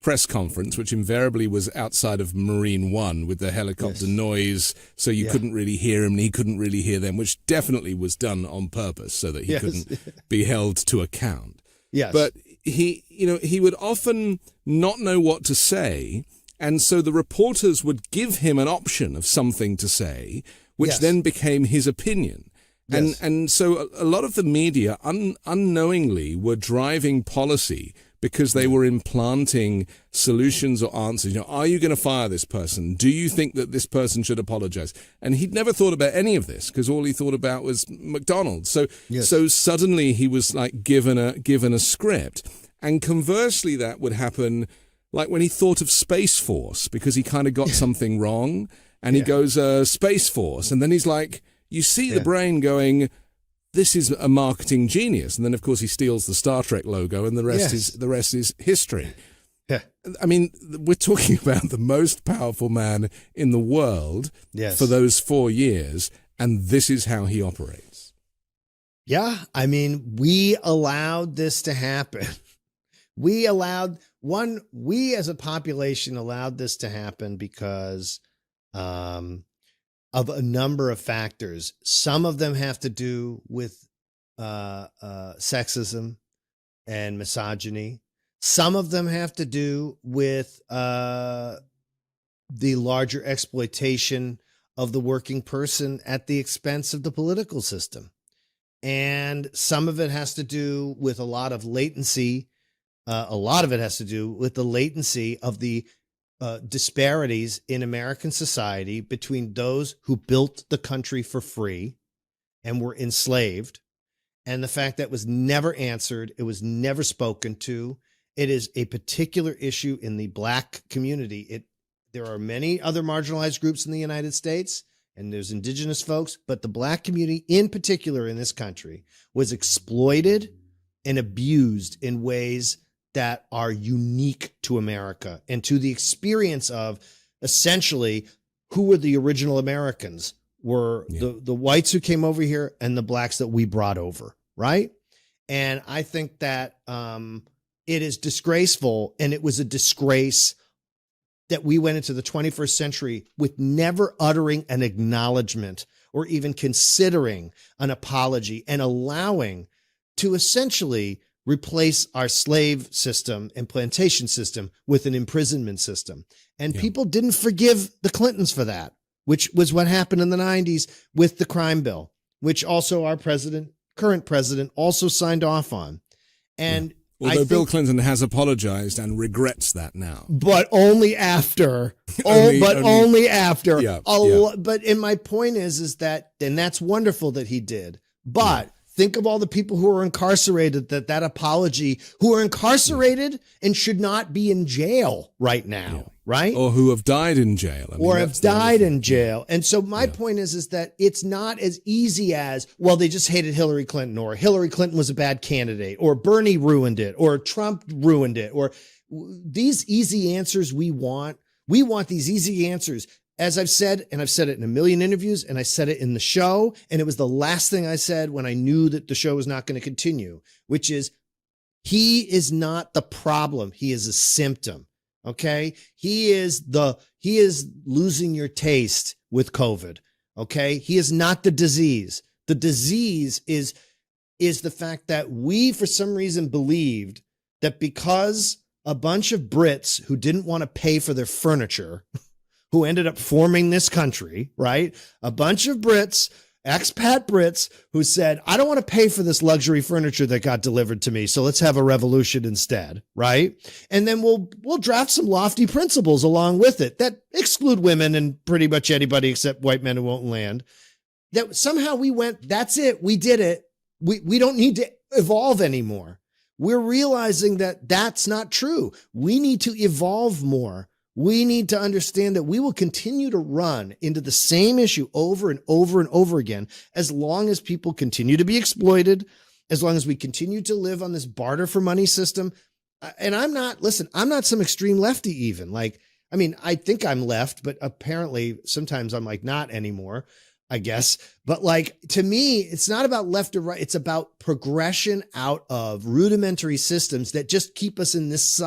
press conference, which invariably was outside of Marine One with the helicopter noise, so you couldn't really hear him and he couldn't really hear them, which definitely was done on purpose so that he couldn't be held to account. Yes. But he would often not know what to say, and so the reporters would give him an option of something to say, which then became his opinion. And so a lot of the media unknowingly were driving policy because they were implanting solutions or answers. Are you going to fire this person? Do you think that this person should apologize? And he'd never thought about any of this because all he thought about was McDonald's. So suddenly he was like given a script. And conversely, that would happen like when he thought of Space Force because he kind of got something wrong and he goes, Space Force. And then he's like, you see the brain going, this is a marketing genius. And then, of course, he steals the Star Trek logo and the rest is history. Yeah. I mean, we're talking about the most powerful man in the world for those 4 years, and this is how he operates. Yeah. I mean, we allowed this to happen. We as a population allowed this to happen because of a number of factors. Some of them have to do with sexism and misogyny. Some of them have to do with the larger exploitation of the working person at the expense of the political system. And some of it has to do with a lot of latency. A lot of it has to do with the latency of the disparities in American society between those who built the country for free and were enslaved, and the fact that was never answered, it was never spoken to. It is a particular issue in the Black community. There are many other marginalized groups in the United States, and there's indigenous folks, but the Black community in particular in this country was exploited and abused in ways that are unique to America and to the experience of essentially who were the original Americans were the whites who came over here and the Blacks that we brought over. Right. And I think that it is disgraceful, and it was a disgrace that we went into the 21st century with never uttering an acknowledgement or even considering an apology and allowing to essentially replace our slave system and plantation system with an imprisonment system. And people didn't forgive the Clintons for that, which was what happened in the 90s with the crime bill, which also our current president also signed off on. And although Bill Clinton has apologized and regrets that now, but only after, only after. But and my point is that, and that's wonderful that he did. But think of all the people who are incarcerated. That apology, who are incarcerated and should not be in jail right now, right? Or who have died in jail, in jail. And so my point is that it's not as easy as, well, they just hated Hillary Clinton, or Hillary Clinton was a bad candidate, or Bernie ruined it, or Trump ruined it, or these easy answers we want. We want these easy answers. As I've said, and I've said it in a million interviews, and I said it in the show, and it was the last thing I said when I knew that the show was not going to continue, which is, he is not the problem. He is a symptom. Okay. He is losing your taste with COVID. Okay. He is not the disease. The disease is the fact that we, for some reason, believed that because a bunch of Brits who didn't want to pay for their furniture, who ended up forming this country, right? A bunch of Brits, expat Brits, who said, I don't want to pay for this luxury furniture that got delivered to me, so let's have a revolution instead, right? And then we'll draft some lofty principles along with it that exclude women and pretty much anybody except white men who won't land. That somehow we went, that's it, we did it. We don't need to evolve anymore. We're realizing that that's not true. We need to evolve more. We need to understand that we will continue to run into the same issue over and over and over again, as long as people continue to be exploited, as long as we continue to live on this barter for money system. And I'm not some extreme lefty even. I think I'm left, but apparently sometimes I'm not anymore, I guess. But to me, it's not about left or right. It's about progression out of rudimentary systems that just keep us in this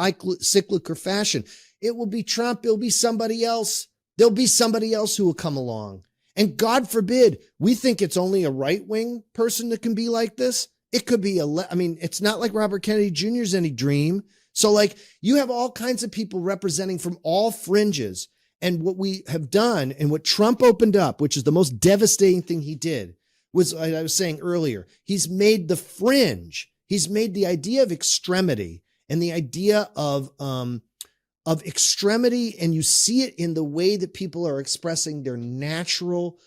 cyclical fashion. It will be Trump. It'll be somebody else. There'll be somebody else who will come along. And God forbid, we think it's only a right-wing person that can be like this. It could be it's not like Robert Kennedy Jr.'s any dream. So you have all kinds of people representing from all fringes. And what we have done and what Trump opened up, which is the most devastating thing he did, was, I was saying earlier, he's made the fringe. He's made the idea of extremity and the idea of extremity, and you see it in the way that people are expressing their natural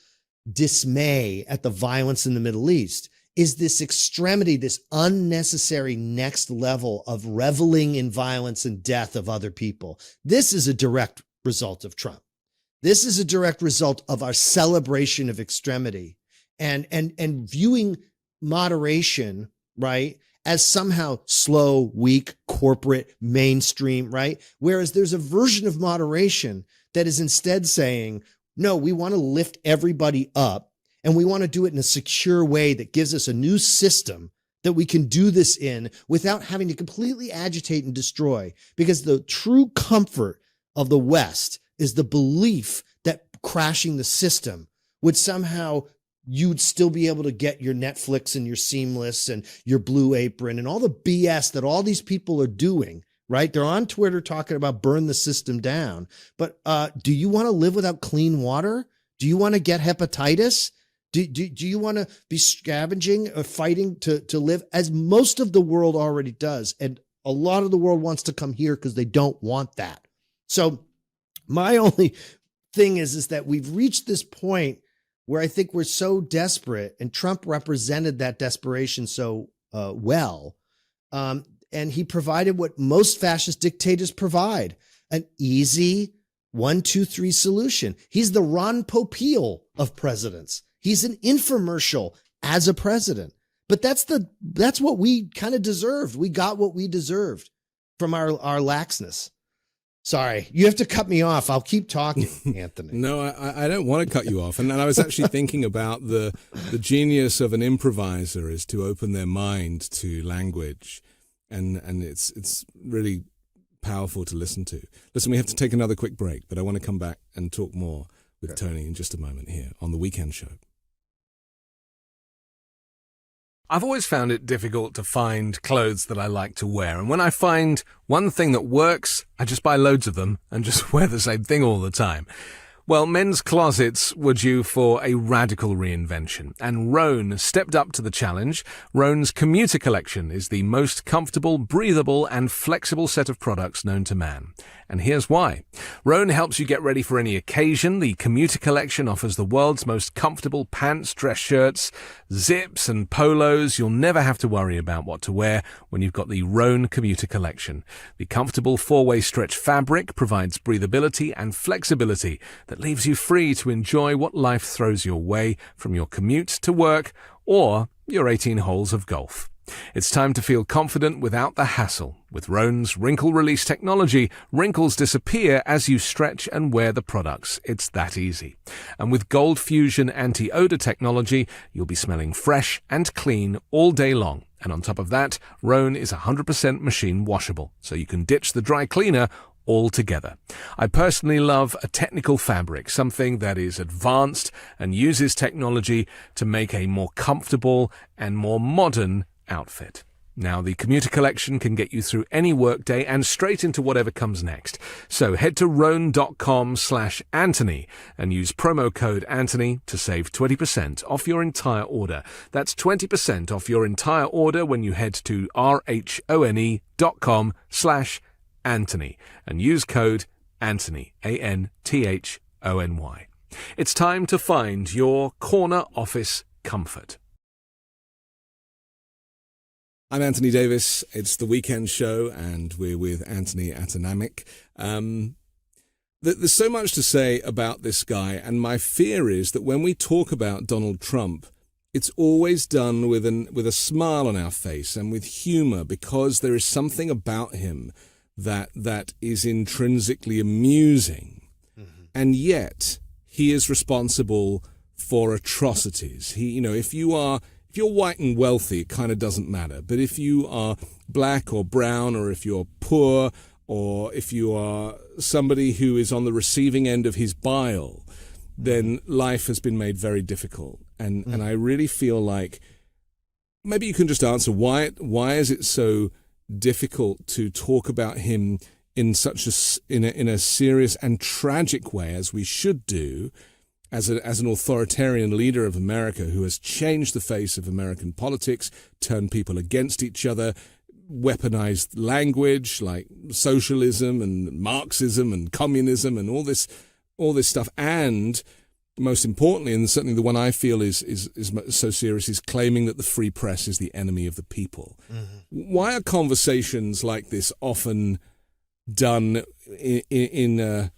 dismay at the violence in the Middle East, is this extremity, this unnecessary next level of reveling in violence and death of other people. This is a direct result of Trump. This is a direct result of our celebration of extremity and viewing moderation, right, as somehow slow, weak, corporate, mainstream, right? Whereas there's a version of moderation that is instead saying, no, we want to lift everybody up, and we want to do it in a secure way that gives us a new system that we can do this in without having to completely agitate and destroy. Because the true comfort of the West is the belief that crashing the system would somehow, you'd still be able to get your Netflix and your Seamless and your Blue Apron and all the BS that all these people are doing, right? They're on Twitter talking about burn the system down. But do you want to live without clean water? Do you want to get hepatitis? Do you want to be scavenging or fighting to live, as most of the world already does? And a lot of the world wants to come here because they don't want that. So my only thing is that we've reached this point where I think we're so desperate, and Trump represented that desperation so well. And he provided what most fascist dictators provide, an easy 1, 2, 3 solution. He's the Ron Popeil of presidents. He's an infomercial as a president. But that's what we kind of deserved. We got what we deserved from our laxness. Sorry, you have to cut me off. I'll keep talking, Anthony. No, I don't want to cut you off. And I was actually thinking about the genius of an improviser is to open their mind to language. And it's really powerful to listen to. Listen, we have to take another quick break, but I want to come back and talk more with Tony in just a moment here on The Weekend Show. I've always found it difficult to find clothes that I like to wear. And when I find one thing that works, I just buy loads of them and just wear the same thing all the time. Well, men's closets were due for a radical reinvention, and Rhone stepped up to the challenge. Rhone's commuter collection is the most comfortable, breathable, and flexible set of products known to man. And here's why. Rhone helps you get ready for any occasion. The commuter collection offers the world's most comfortable pants, dress shirts, zips, and polos. You'll never have to worry about what to wear when you've got the Rhone commuter collection. The comfortable four-way stretch fabric provides breathability and flexibility that leaves you free to enjoy what life throws your way, from your commute to work or your 18 holes of golf. It's time to feel confident without the hassle. With Rhone's wrinkle release technology, wrinkles disappear as you stretch and wear the products. It's that easy. And with Gold Fusion anti-odor technology, you'll be smelling fresh and clean all day long. And on top of that, Rhone is 100% machine washable, so you can ditch the dry cleaner altogether. I personally love a technical fabric, something that is advanced and uses technology to make a more comfortable and more modern outfit. Now, the commuter collection can get you through any workday and straight into whatever comes next. So head to rhone.com/Anthony and use promo code Anthony to save 20% off your entire order. That's 20% off your entire order when you head to rhone.com/Anthony and use code Anthony, ANTHONY. It's time to find your corner office comfort. I'm Anthony Davis. It's the weekend show, and we're with Anthony Atamanuik. There's so much to say about this guy, and my fear is that when we talk about Donald Trump, it's always done with a smile on our face and with humor, because there is something about him that is intrinsically amusing. Mm-hmm. And yet he is responsible for atrocities. If you're white and wealthy, it kind of doesn't matter. But if you are black or brown, or if you're poor, or if you are somebody who is on the receiving end of his bile, then life has been made very difficult. And I really feel like maybe you can just answer why is it so difficult to talk about him in such in a serious and tragic way, as we should do, as an authoritarian leader of America who has changed the face of American politics, turned people against each other, weaponized language like socialism and Marxism and communism and all this stuff, and most importantly, and certainly the one I feel is so serious, is claiming that the free press is the enemy of the people. Mm-hmm. Why are conversations like this often done in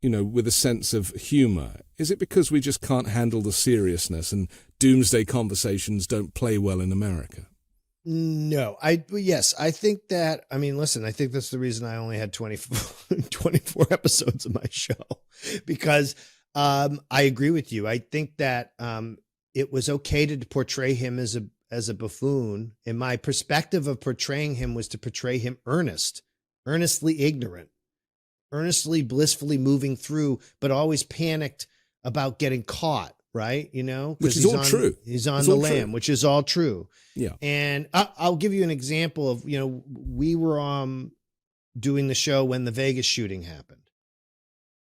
with a sense of humor? Is it because we just can't handle the seriousness and doomsday conversations don't play well in America? No, I think that, listen, I think that's the reason I only had 24 episodes of my show, because I agree with you. I think that it was okay to portray him as a buffoon. And my perspective of portraying him was to portray him earnestly ignorant, earnestly, blissfully moving through, but always panicked about getting caught, right? Which is all true. He's on the lam, which is all true. Yeah. And I'll give you an example of, we were doing the show when the Vegas shooting happened.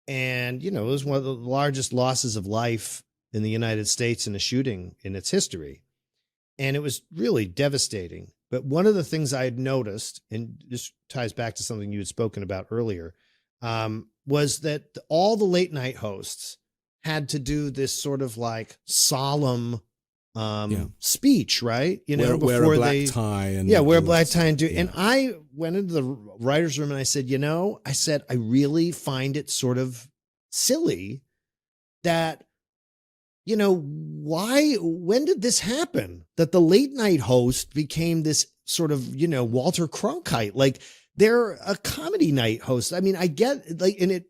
And, it was one of the largest losses of life in the United States in a shooting in its history. And it was really devastating. But one of the things I had noticed, and this ties back to something you had spoken about earlier, was that all the late night hosts had to do this sort of like solemn speech, right? Wear a black tie and wear a black tie and do. Yeah. And I went into the writer's room and I said, I really find it sort of silly that, when did this happen? That the late night host became this sort of, Walter Cronkite, like they're a comedy night host. I get and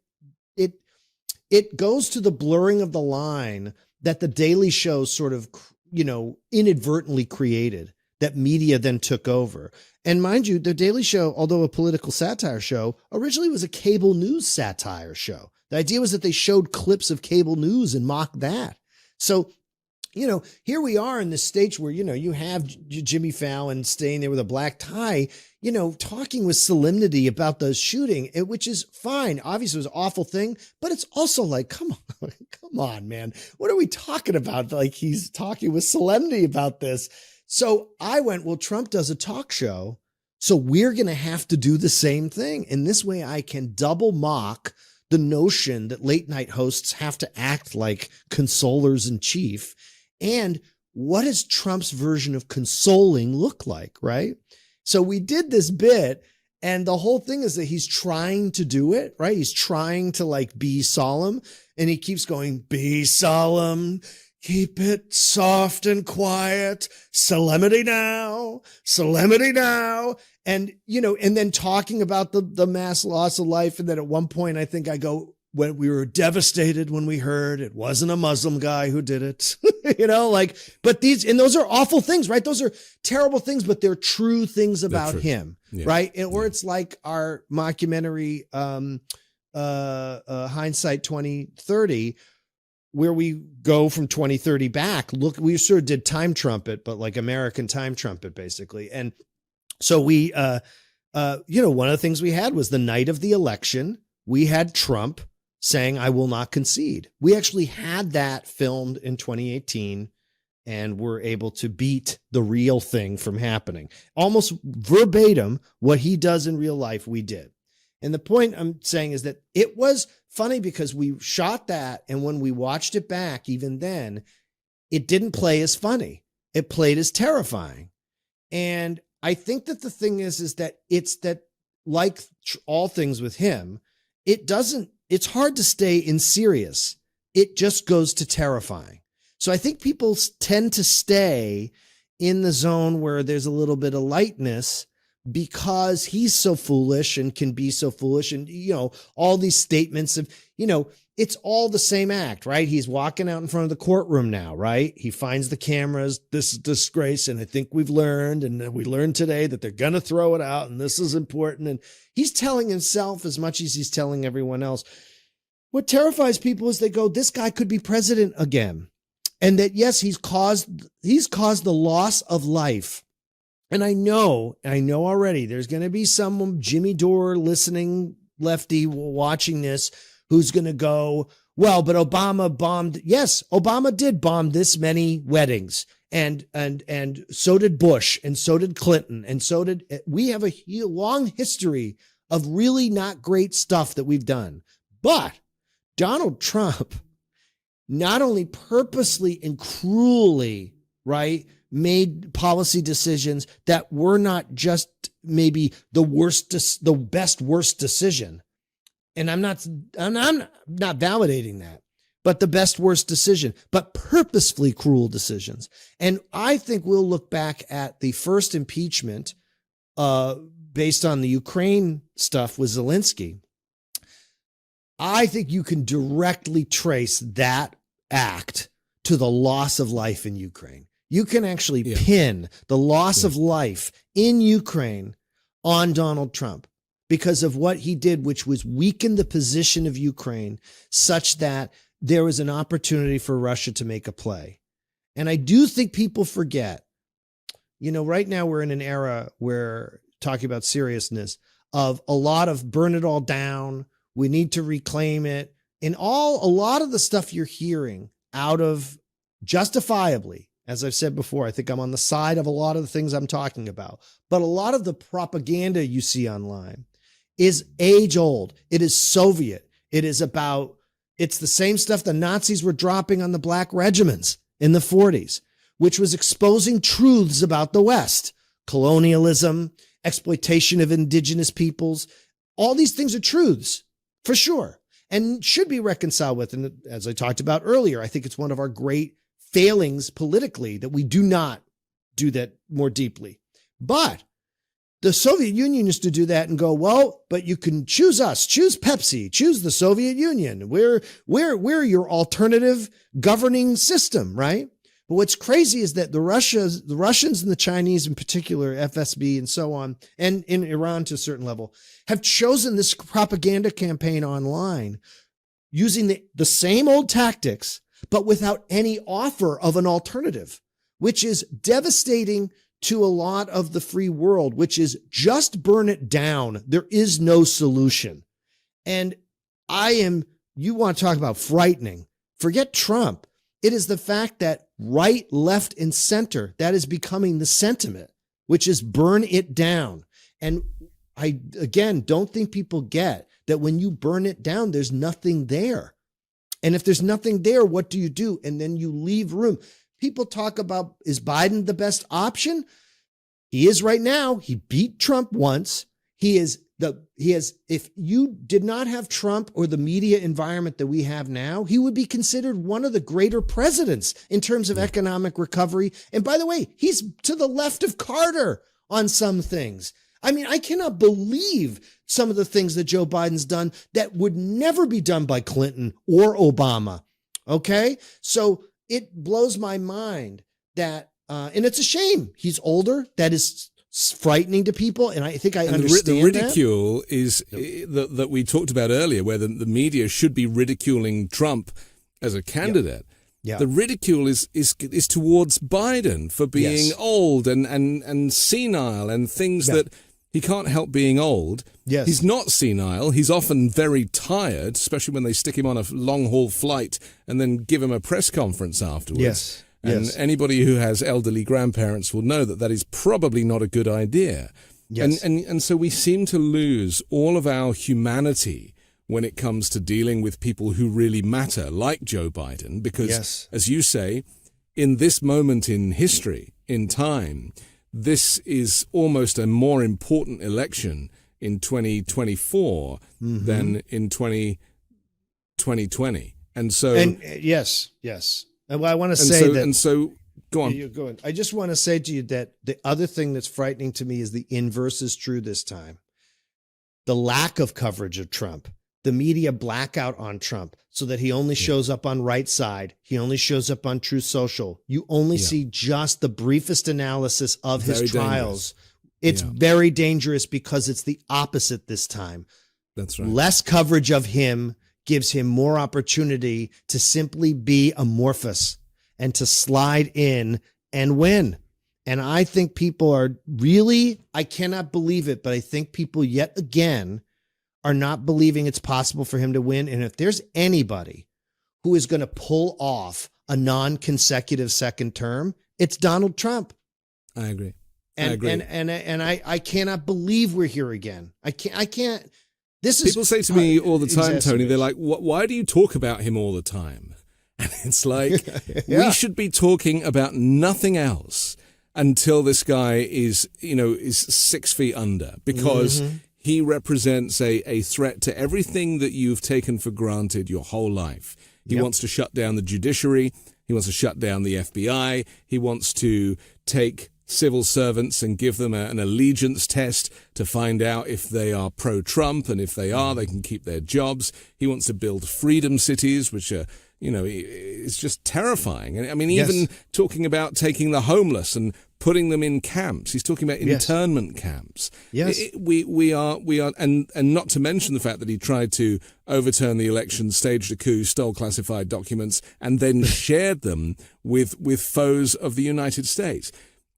it goes to the blurring of the line that the Daily Show sort of, inadvertently created, that media then took over. And mind you, the Daily Show, although a political satire show, originally was a cable news satire show. The idea was that they showed clips of cable news and mocked that. So here we are in this stage where, you have Jimmy Fallon staying there with a black tie, talking with solemnity about the shooting, which is fine. Obviously, it was an awful thing, but it's also like, come on, man. What are we talking about? Like, he's talking with solemnity about this. So I went, well, Trump does a talk show, so we're going to have to do the same thing. And this way I can double mock the notion that late night hosts have to act like consolers in chief. And what does Trump's version of consoling look like, right? So we did this bit, and the whole thing is that he's trying to do it, right? He's trying to like be solemn, and he keeps going, be solemn, keep it soft and quiet, solemnity now. And, and then talking about the mass loss of life. And then at one point, I think I go, when we were devastated when we heard it wasn't a Muslim guy who did it, but those are awful things, right? Those are terrible things, but they're true things about him, right? Or it's like our mockumentary, Hindsight 2030, where we go from 2030 back. Look, we sort of did Time Trumpet, but like American Time Trumpet, basically. And so we, one of the things we had was the night of the election, we had Trump saying, I will not concede. We actually had that filmed in 2018 and were able to beat the real thing from happening. Almost verbatim what he does in real life, we did. And the point I'm saying is that it was funny because we shot that, and when we watched it back, even then, it didn't play as funny. It played as terrifying. And I think that the thing is that it's that, like all things with him, it's hard to stay in serious. It just goes to terrifying. So I think people tend to stay in the zone where there's a little bit of lightness because he's so foolish and can be so foolish. And, all these statements of, it's all the same act, right? He's walking out in front of the courtroom now, right? He finds the cameras. This is disgrace. And I think we learned today that they're going to throw it out, and this is important. And he's telling himself as much as he's telling everyone else. What terrifies people is they go, this guy could be president again. And that, yes, he's caused the loss of life. And I know already there's going to be some Jimmy Dore listening lefty watching this who's going to go, well, but Obama bombed. Yes, Obama did bomb this many weddings, and so did Bush, and so did Clinton, and so did, we have a long history of really not great stuff that we've done. But Donald Trump not only purposely and cruelly, right, made policy decisions that were not just maybe the best worst decision. And I'm not validating that, but the best worst decision, but purposefully cruel decisions. And I think we'll look back at the first impeachment based on the Ukraine stuff with Zelensky. I think you can directly trace that act to the loss of life in Ukraine. You can actually pin the loss of life in Ukraine on Donald Trump because of what he did, which was weaken the position of Ukraine such that there was an opportunity for Russia to make a play. And I do think people forget, right now we're in an era where, talking about seriousness, of a lot of burn it all down, we need to reclaim it, and a lot of the stuff you're hearing out of, justifiably, as I've said before, I think I'm on the side of a lot of the things I'm talking about, but a lot of the propaganda you see online is age old. It is Soviet. It's the same stuff the Nazis were dropping on the black regiments in the 40s, which was exposing truths about the West, colonialism, exploitation of indigenous peoples. All these things are truths for sure, and should be reconciled with. And as I talked about earlier, I think it's one of our great failings politically that we do not do that more deeply. But the Soviet Union used to do that and go, well, but you can choose us, choose Pepsi, choose the Soviet Union. We're your alternative governing system, right? But what's crazy is that the Russians and the Chinese in particular, FSB and so on, and in Iran to a certain level, have chosen this propaganda campaign online using the same old tactics, but without any offer of an alternative, which is devastating to a lot of the free world, which is just burn it down. There is no solution. And you want to talk about frightening. Forget Trump. It is the fact that right, left, and center, that is becoming the sentiment, which is burn it down. And I, again, don't think people get that when you burn it down, there's nothing there. And if there's nothing there, what do you do? And then you leave room. People talk about, is Biden the best option? He is right now. He beat Trump once. If you did not have Trump or the media environment that we have now, he would be considered one of the greater presidents in terms of economic recovery. And by the way, he's to the left of Carter on some things. I mean, I cannot believe some of the things that Joe Biden's done that would never be done by Clinton or Obama. Okay. So it blows my mind that, and it's a shame he's older. That is frightening to people. And I think I understand the ridicule that. Is that we talked about earlier, where the media should be ridiculing Trump as a candidate. Yeah. The ridicule is towards Biden for being old and senile and things that he can't help being old. Yes. He's not senile. He's often very tired, especially when they stick him on a long-haul flight and then give him a press conference afterwards. Yes. And anybody who has elderly grandparents will know that is probably not a good idea. Yes. And so we seem to lose all of our humanity when it comes to dealing with people who really matter, like Joe Biden, because, as you say, in this moment in history, in time, this is almost a more important election in 2024 than in 2020. And so... yes. And I want to say go on. You go on. I just want to say to you that the other thing that's frightening to me is the inverse is true this time. The lack of coverage of Trump, the media blackout on Trump so that he only shows up on Right Side. He only shows up on Truth Social. You only see just the briefest analysis of his trials. It's very dangerous because it's the opposite this time. That's right. Less coverage of him gives him more opportunity to simply be amorphous and to slide in and win. And I think people are really, I cannot believe it, but I think people yet again are not believing it's possible for him to win. And if there's anybody who is going to pull off a non-consecutive second term, it's Donald Trump. I agree. And I cannot believe we're here again. I can't. People say to me all the time, Tony, they're like, why do you talk about him all the time? And it's like, we should be talking about nothing else until this guy is 6 feet under, because he represents a threat to everything that you've taken for granted your whole life. He wants to shut down the judiciary. He wants to shut down the FBI. He wants to take civil servants and give them an allegiance test to find out if they are pro-Trump, and if they are, they can keep their jobs. He wants to build freedom cities, which are, it's just terrifying. And I mean, even talking about taking the homeless and putting them in camps. He's talking about internment camps. Yes. We are, and not to mention the fact that he tried to overturn the election, staged a coup, stole classified documents, and then shared them with foes of the United States.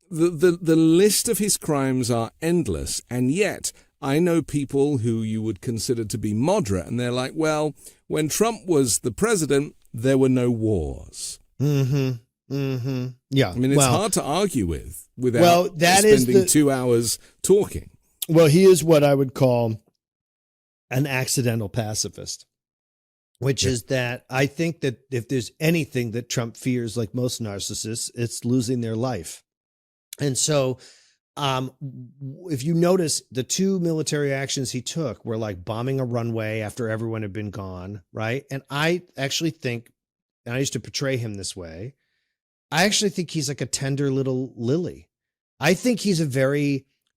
The list of his crimes are endless, and yet I know people who you would consider to be moderate, and they're like, well, when Trump was the president, there were no wars. Yeah. I mean, it's hard to argue without spending 2 hours talking. Well, he is what I would call an accidental pacifist, which is that I think that if there's anything that Trump fears, like most narcissists, it's losing their life. And so if you notice, the two military actions he took were like bombing a runway after everyone had been gone, right? And I actually think, and I used to portray him this way, I actually think he's like a tender little lily. I think he's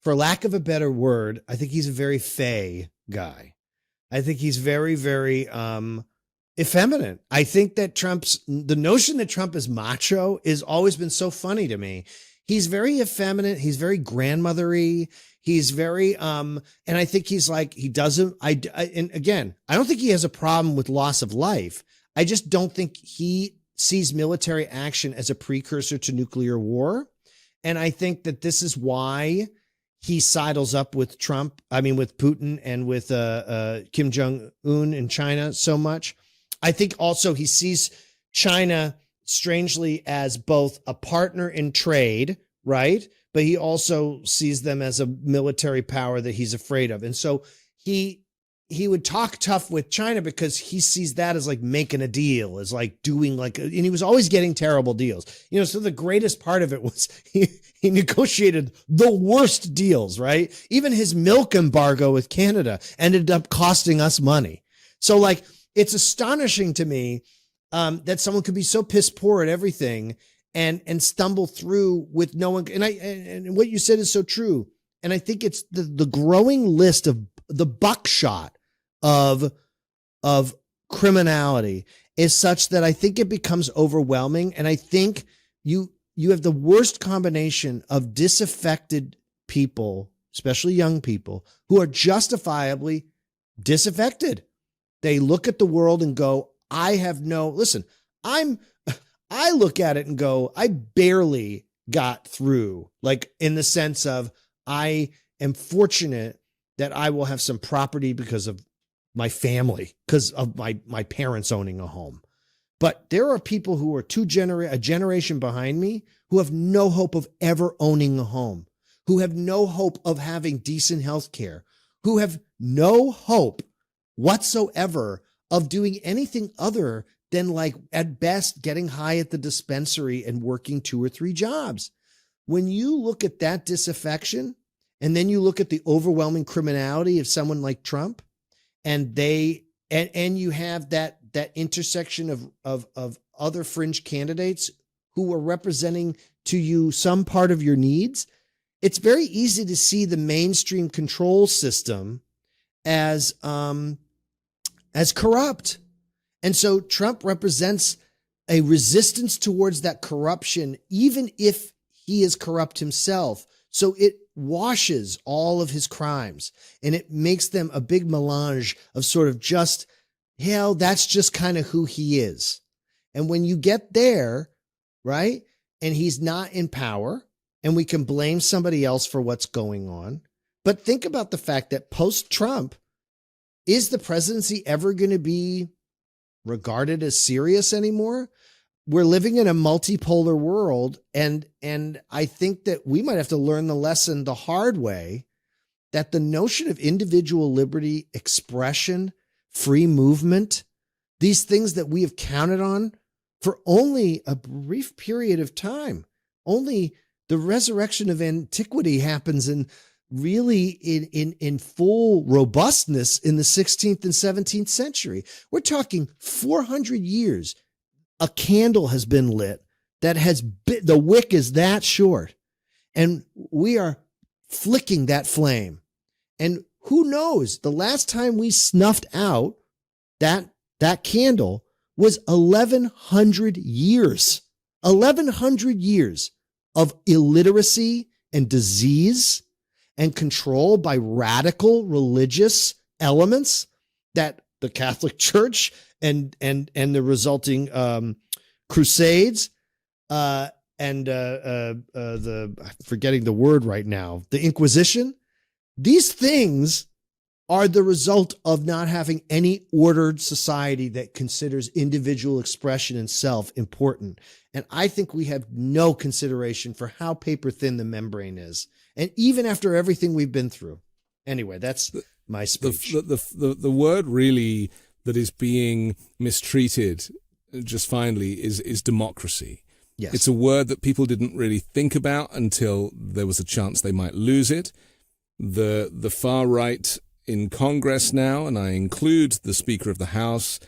for lack of a better word, I think he's a very fey guy. I think he's very, very effeminate. I think that the notion that Trump is macho has always been so funny to me. He's very effeminate. He's very grandmothery. He's very, and I think he's like, he doesn't, and again, I don't think he has a problem with loss of life. I just don't think he sees military action as a precursor to nuclear war. And I think that this is why he sidles up with with Putin and with Kim Jong-un in China so much. I think also he sees China strangely as both a partner in trade, right? But he also sees them as a military power that he's afraid of. And so he would talk tough with China because he sees that as like making a deal, as like doing and he was always getting terrible deals. So the greatest part of it was he negotiated the worst deals, right? Even his milk embargo with Canada ended up costing us money. So it's astonishing to me that someone could be so piss poor at everything and stumble through with no one. And what you said is so true. And I think it's the growing list of the buckshot of criminality is such that I think it becomes overwhelming. And I think you have the worst combination of disaffected people, especially young people, who are justifiably disaffected. They look at the world and go, I look at it and go, I barely got through, in the sense of I am fortunate that I will have some property because of my family, because of my parents owning a home. But there are people who are a generation behind me who have no hope of ever owning a home, who have no hope of having decent health care, who have no hope whatsoever of doing anything other than at best getting high at the dispensary and working 2 or 3 jobs. When you look at that disaffection, and then you look at the overwhelming criminality of someone like Trump, and you have that intersection of other fringe candidates who are representing to you some part of your needs, it's very easy to see the mainstream control system as corrupt. And so Trump represents a resistance towards that corruption, even if he is corrupt himself. So it washes all of his crimes and it makes them a big melange of sort of just, hell, that's just kind of who he is. And when you get there, right, and he's not in power, and we can blame somebody else for what's going on. But think about the fact that post-Trump, is the presidency ever going to be regarded as serious anymore? We're living in a multipolar world, and I think that we might have to learn the lesson the hard way, that the notion of individual liberty, expression, free movement, these things that we have counted on for only a brief period of time, only the resurrection of antiquity happens in full robustness in the 16th and 17th century. We're talking 400 years. A candle has been lit that the wick is that short, and we are flicking that flame. And who knows, the last time we snuffed out that candle was 1,100 years. 1,100 years of illiteracy and disease and control by radical religious elements that the Catholic Church and the resulting crusades I'm forgetting the word right now, the Inquisition. These things are the result of not having any ordered society that considers individual expression and self important. And I think we have no consideration for how paper thin the membrane is. And even after everything we've been through. Anyway, that's my speech. The word really that is being mistreated, just finally, is democracy. Yes. It's a word that people didn't really think about until there was a chance they might lose it. The far right in Congress now, and I include the Speaker of the House,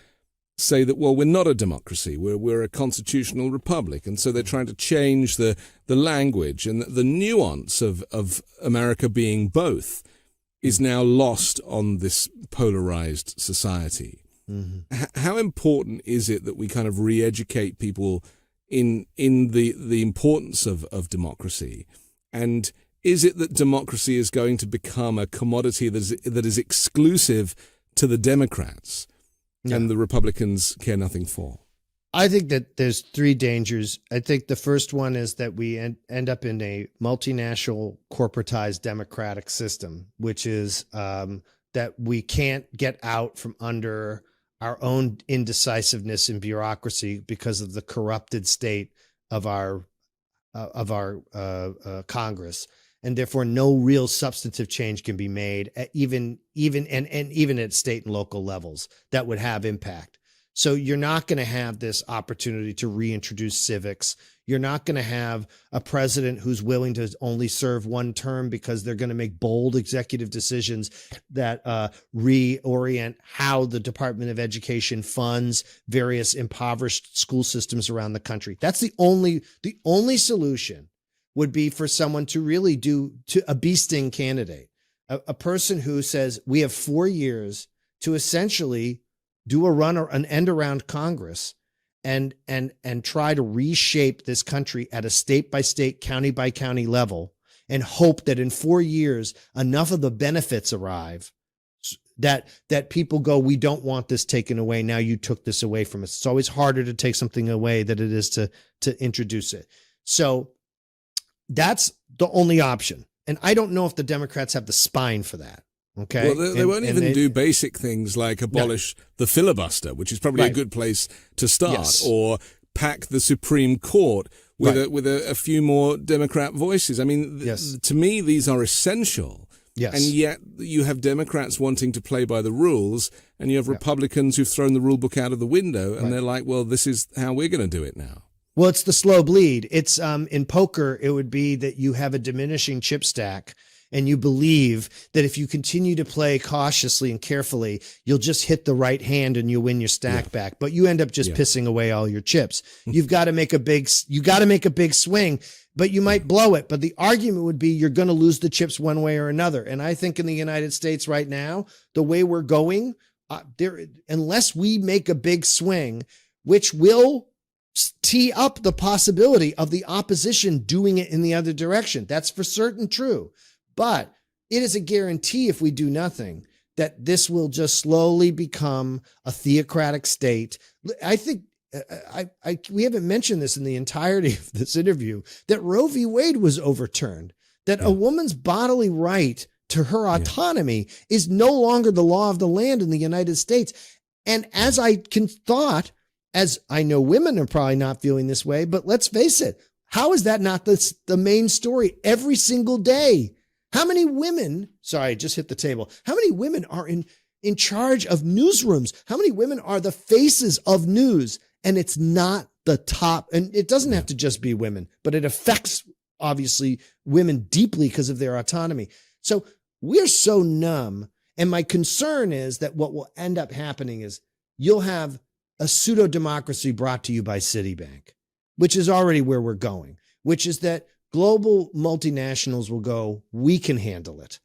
say that, well, we're not a democracy, we're a constitutional republic. And so they're trying to change the language, and the nuance of America being both is now lost on this polarized society. Mm-hmm. How important is it that we kind of re-educate people in the importance of democracy? And is it that democracy is going to become a commodity that is exclusive to the Democrats and the Republicans care nothing for? I think that there's three dangers. I think the first one is that we end up in a multinational corporatized democratic system, which is that we can't get out from under our own indecisiveness and bureaucracy because of the corrupted state of our Congress, and therefore no real substantive change can be made even at state and local levels that would have impact. So you're not going to have this opportunity to reintroduce civics. You're not going to have a president who's willing to only serve one term because they're going to make bold executive decisions that reorient how the Department of Education funds various impoverished school systems around the country. That's the only solution would be for someone to really to a bee sting candidate, a person who says we have 4 years to essentially do an end around Congress and try to reshape this country at a state by state, county by county level, and hope that in 4 years enough of the benefits arrive that people go, we don't want this taken away. Now you took this away from us. It's always harder to take something away than it is to introduce it. So that's the only option. And I don't know if the Democrats have the spine for that. Okay. Well, they won't even do basic things like abolish the filibuster, which is probably a good place to start, or pack the Supreme Court with a few more Democrat voices. I mean, to me, these are essential. Yes. And yet you have Democrats wanting to play by the rules, and you have Republicans who've thrown the rule book out of the window, and they're like, well, this is how we're going to do it now. Well, it's the slow bleed. It's in poker, it would be that you have a diminishing chip stack, and you believe that if you continue to play cautiously and carefully, you'll just hit the right hand and you'll win your stack back. But you end up just pissing away all your chips. You've got to make a big swing, but you might blow it. But the argument would be you're going to lose the chips one way or another. And I think in the United States right now, the way we're going, unless we make a big swing, which will tee up the possibility of the opposition doing it in the other direction. That's for certain true. But it is a guarantee if we do nothing that this will just slowly become a theocratic state. I think we haven't mentioned this in the entirety of this interview, that Roe v. Wade was overturned, that a woman's bodily right to her autonomy is no longer the law of the land in the United States. And as I know women are probably not feeling this way, but let's face it, how is that not the main story every single day? How many women, sorry, I just hit the table. How many women are in charge of newsrooms? How many women are the faces of news? And it's not the top, and it doesn't have to just be women, but it affects obviously women deeply because of their autonomy. So we're so numb. And my concern is that what will end up happening is you'll have a pseudo democracy brought to you by Citibank, which is already where we're going, which is that global multinationals will go, we can handle it.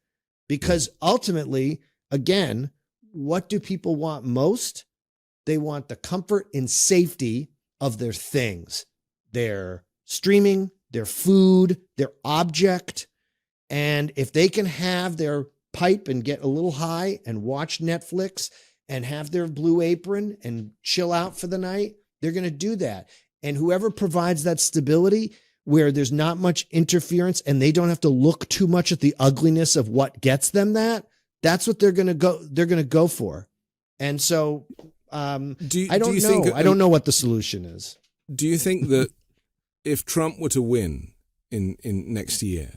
Because ultimately, again, what do people want most? They want the comfort and safety of their things, their streaming, their food, their object. And if they can have their pipe and get a little high and watch Netflix and have their Blue Apron and chill out for the night, they're going to do that. And whoever provides that stability where there's not much interference and they don't have to look too much at the ugliness of what gets them that's what they're going to go for. And so I don't know what the solution is. Do you think that if Trump were to win in next year,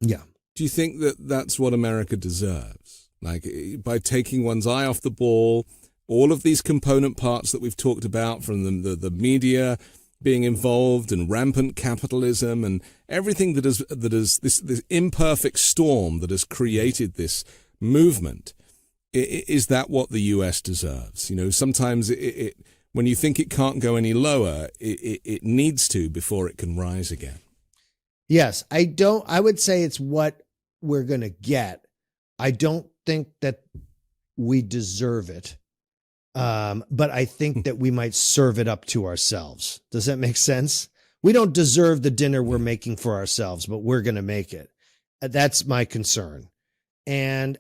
do you think that that's what America deserves? Like, by taking one's eye off the ball, all of these component parts that we've talked about, from the media being involved and rampant capitalism and everything that is this imperfect storm that has created this movement, is that what the U.S. deserves? You know, sometimes it when you think it can't go any lower, it needs to before it can rise again. Yes, I would say it's what we're going to get. I don't think that we deserve it. But I think that we might serve it up to ourselves. Does that make sense? We don't deserve the dinner we're making for ourselves, but we're going to make it. That's my concern. And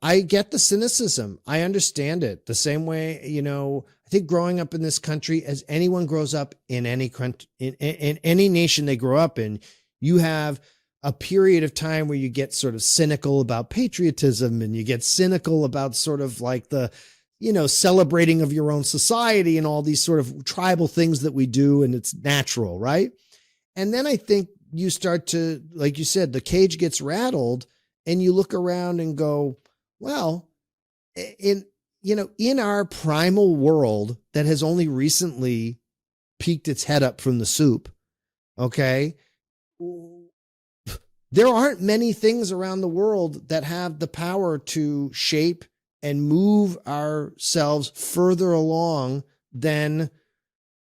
I get the cynicism. I understand it the same way, I think growing up in this country, as anyone grows up in any country, in any nation they grow up in, you have a period of time where you get sort of cynical about patriotism, and you get cynical about sort of like the, celebrating of your own society and all these sort of tribal things that we do. And it's natural, right? And then I think you start to, like you said, the cage gets rattled, and you look around and go, well, in our primal world that has only recently peeked its head up from the soup, okay, there aren't many things around the world that have the power to shape and move ourselves further along than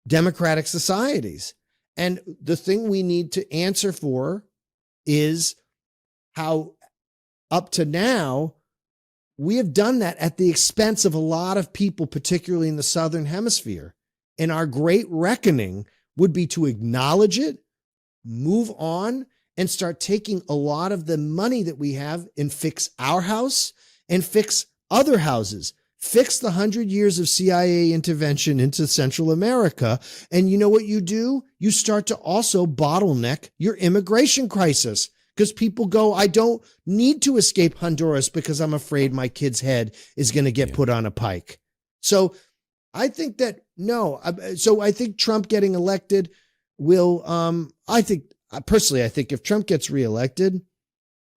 democratic societies. And the thing we need to answer for is how up to now, we have done that at the expense of a lot of people, particularly in the Southern Hemisphere. And our great reckoning would be to acknowledge it, move on, and start taking a lot of the money that we have and fix our house and fix other houses. Fix the 100 years of CIA intervention into Central America. And you know what you do? You start to also bottleneck your immigration crisis. Because people go, I don't need to escape Honduras because I'm afraid my kid's head is going to get put on a pike. So I think that, I think Trump getting elected will, I think if Trump gets reelected,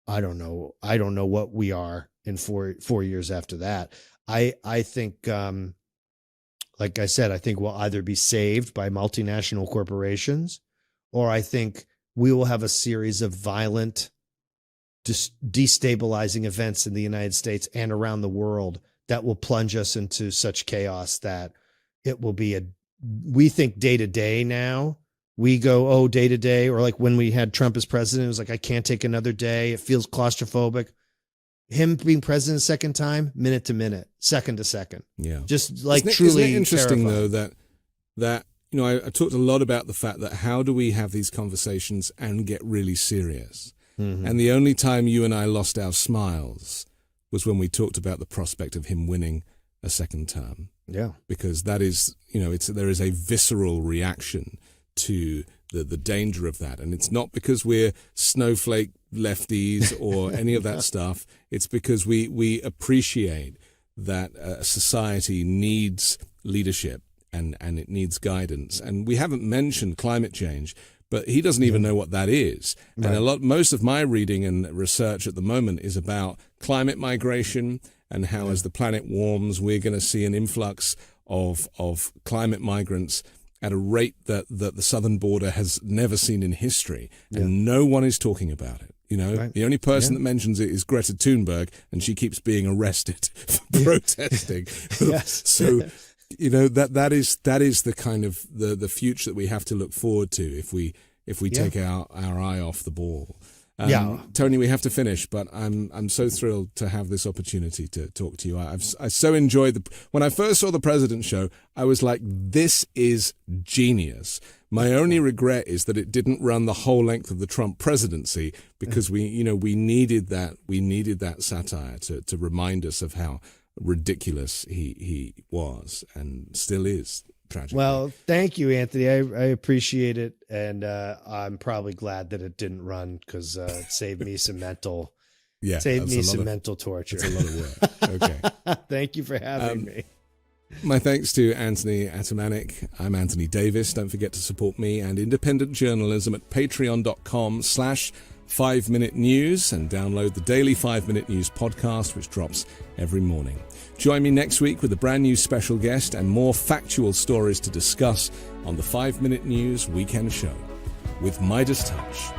I don't know what we are in four years after that. I think, like I said, I think we'll either be saved by multinational corporations, or I think we will have a series of violent, destabilizing events in the United States and around the world that will plunge us into such chaos that it will be we think day to day now. We go, day to day, or like when we had Trump as president, it was like, I can't take another day. It feels claustrophobic. Him being president a second time, minute to minute, second to second. Yeah. Just like truly isn't it interesting terrifying. Though that I talked a lot about the fact that how do we have these conversations and get really serious? Mm-hmm. And the only time you and I lost our smiles was when we talked about the prospect of him winning a second term. Yeah. Because that is, there is a visceral reaction to the danger of that. And it's not because we're snowflake lefties or any of that stuff. It's because we appreciate that society needs leadership. And it needs guidance. And we haven't mentioned climate change, but he doesn't even know what that is. Right. And most of my reading and research at the moment is about climate migration and how as the planet warms, we're going to see an influx of climate migrants at a rate that the southern border has never seen in history. And no one is talking about it. The only person that mentions it is Greta Thunberg, and she keeps being arrested for protesting. Yes. So that is the kind of the future that we have to look forward to if we take our eye off the ball. Tony, we have to finish, but I'm so thrilled to have this opportunity to talk to you. I so enjoyed when I first saw the President Show, I was like, this is genius. My only regret is that it didn't run the whole length of the Trump presidency, because we needed that satire to remind us of how ridiculous he was and still is, tragically. Well, thank you, Anthony. I appreciate it, and I'm probably glad that it didn't run, because it saved me some mental mental torture. It's a lot of work. Okay. Thank you for having me. My thanks to Anthony Atamanuik. I'm Anthony Davis. Don't forget to support me and independent journalism at patreon.com/5Minute News and download the daily 5-Minute News podcast, which drops every morning. Join me next week with a brand new special guest and more factual stories to discuss on the 5-Minute News Weekend Show with Midas Touch.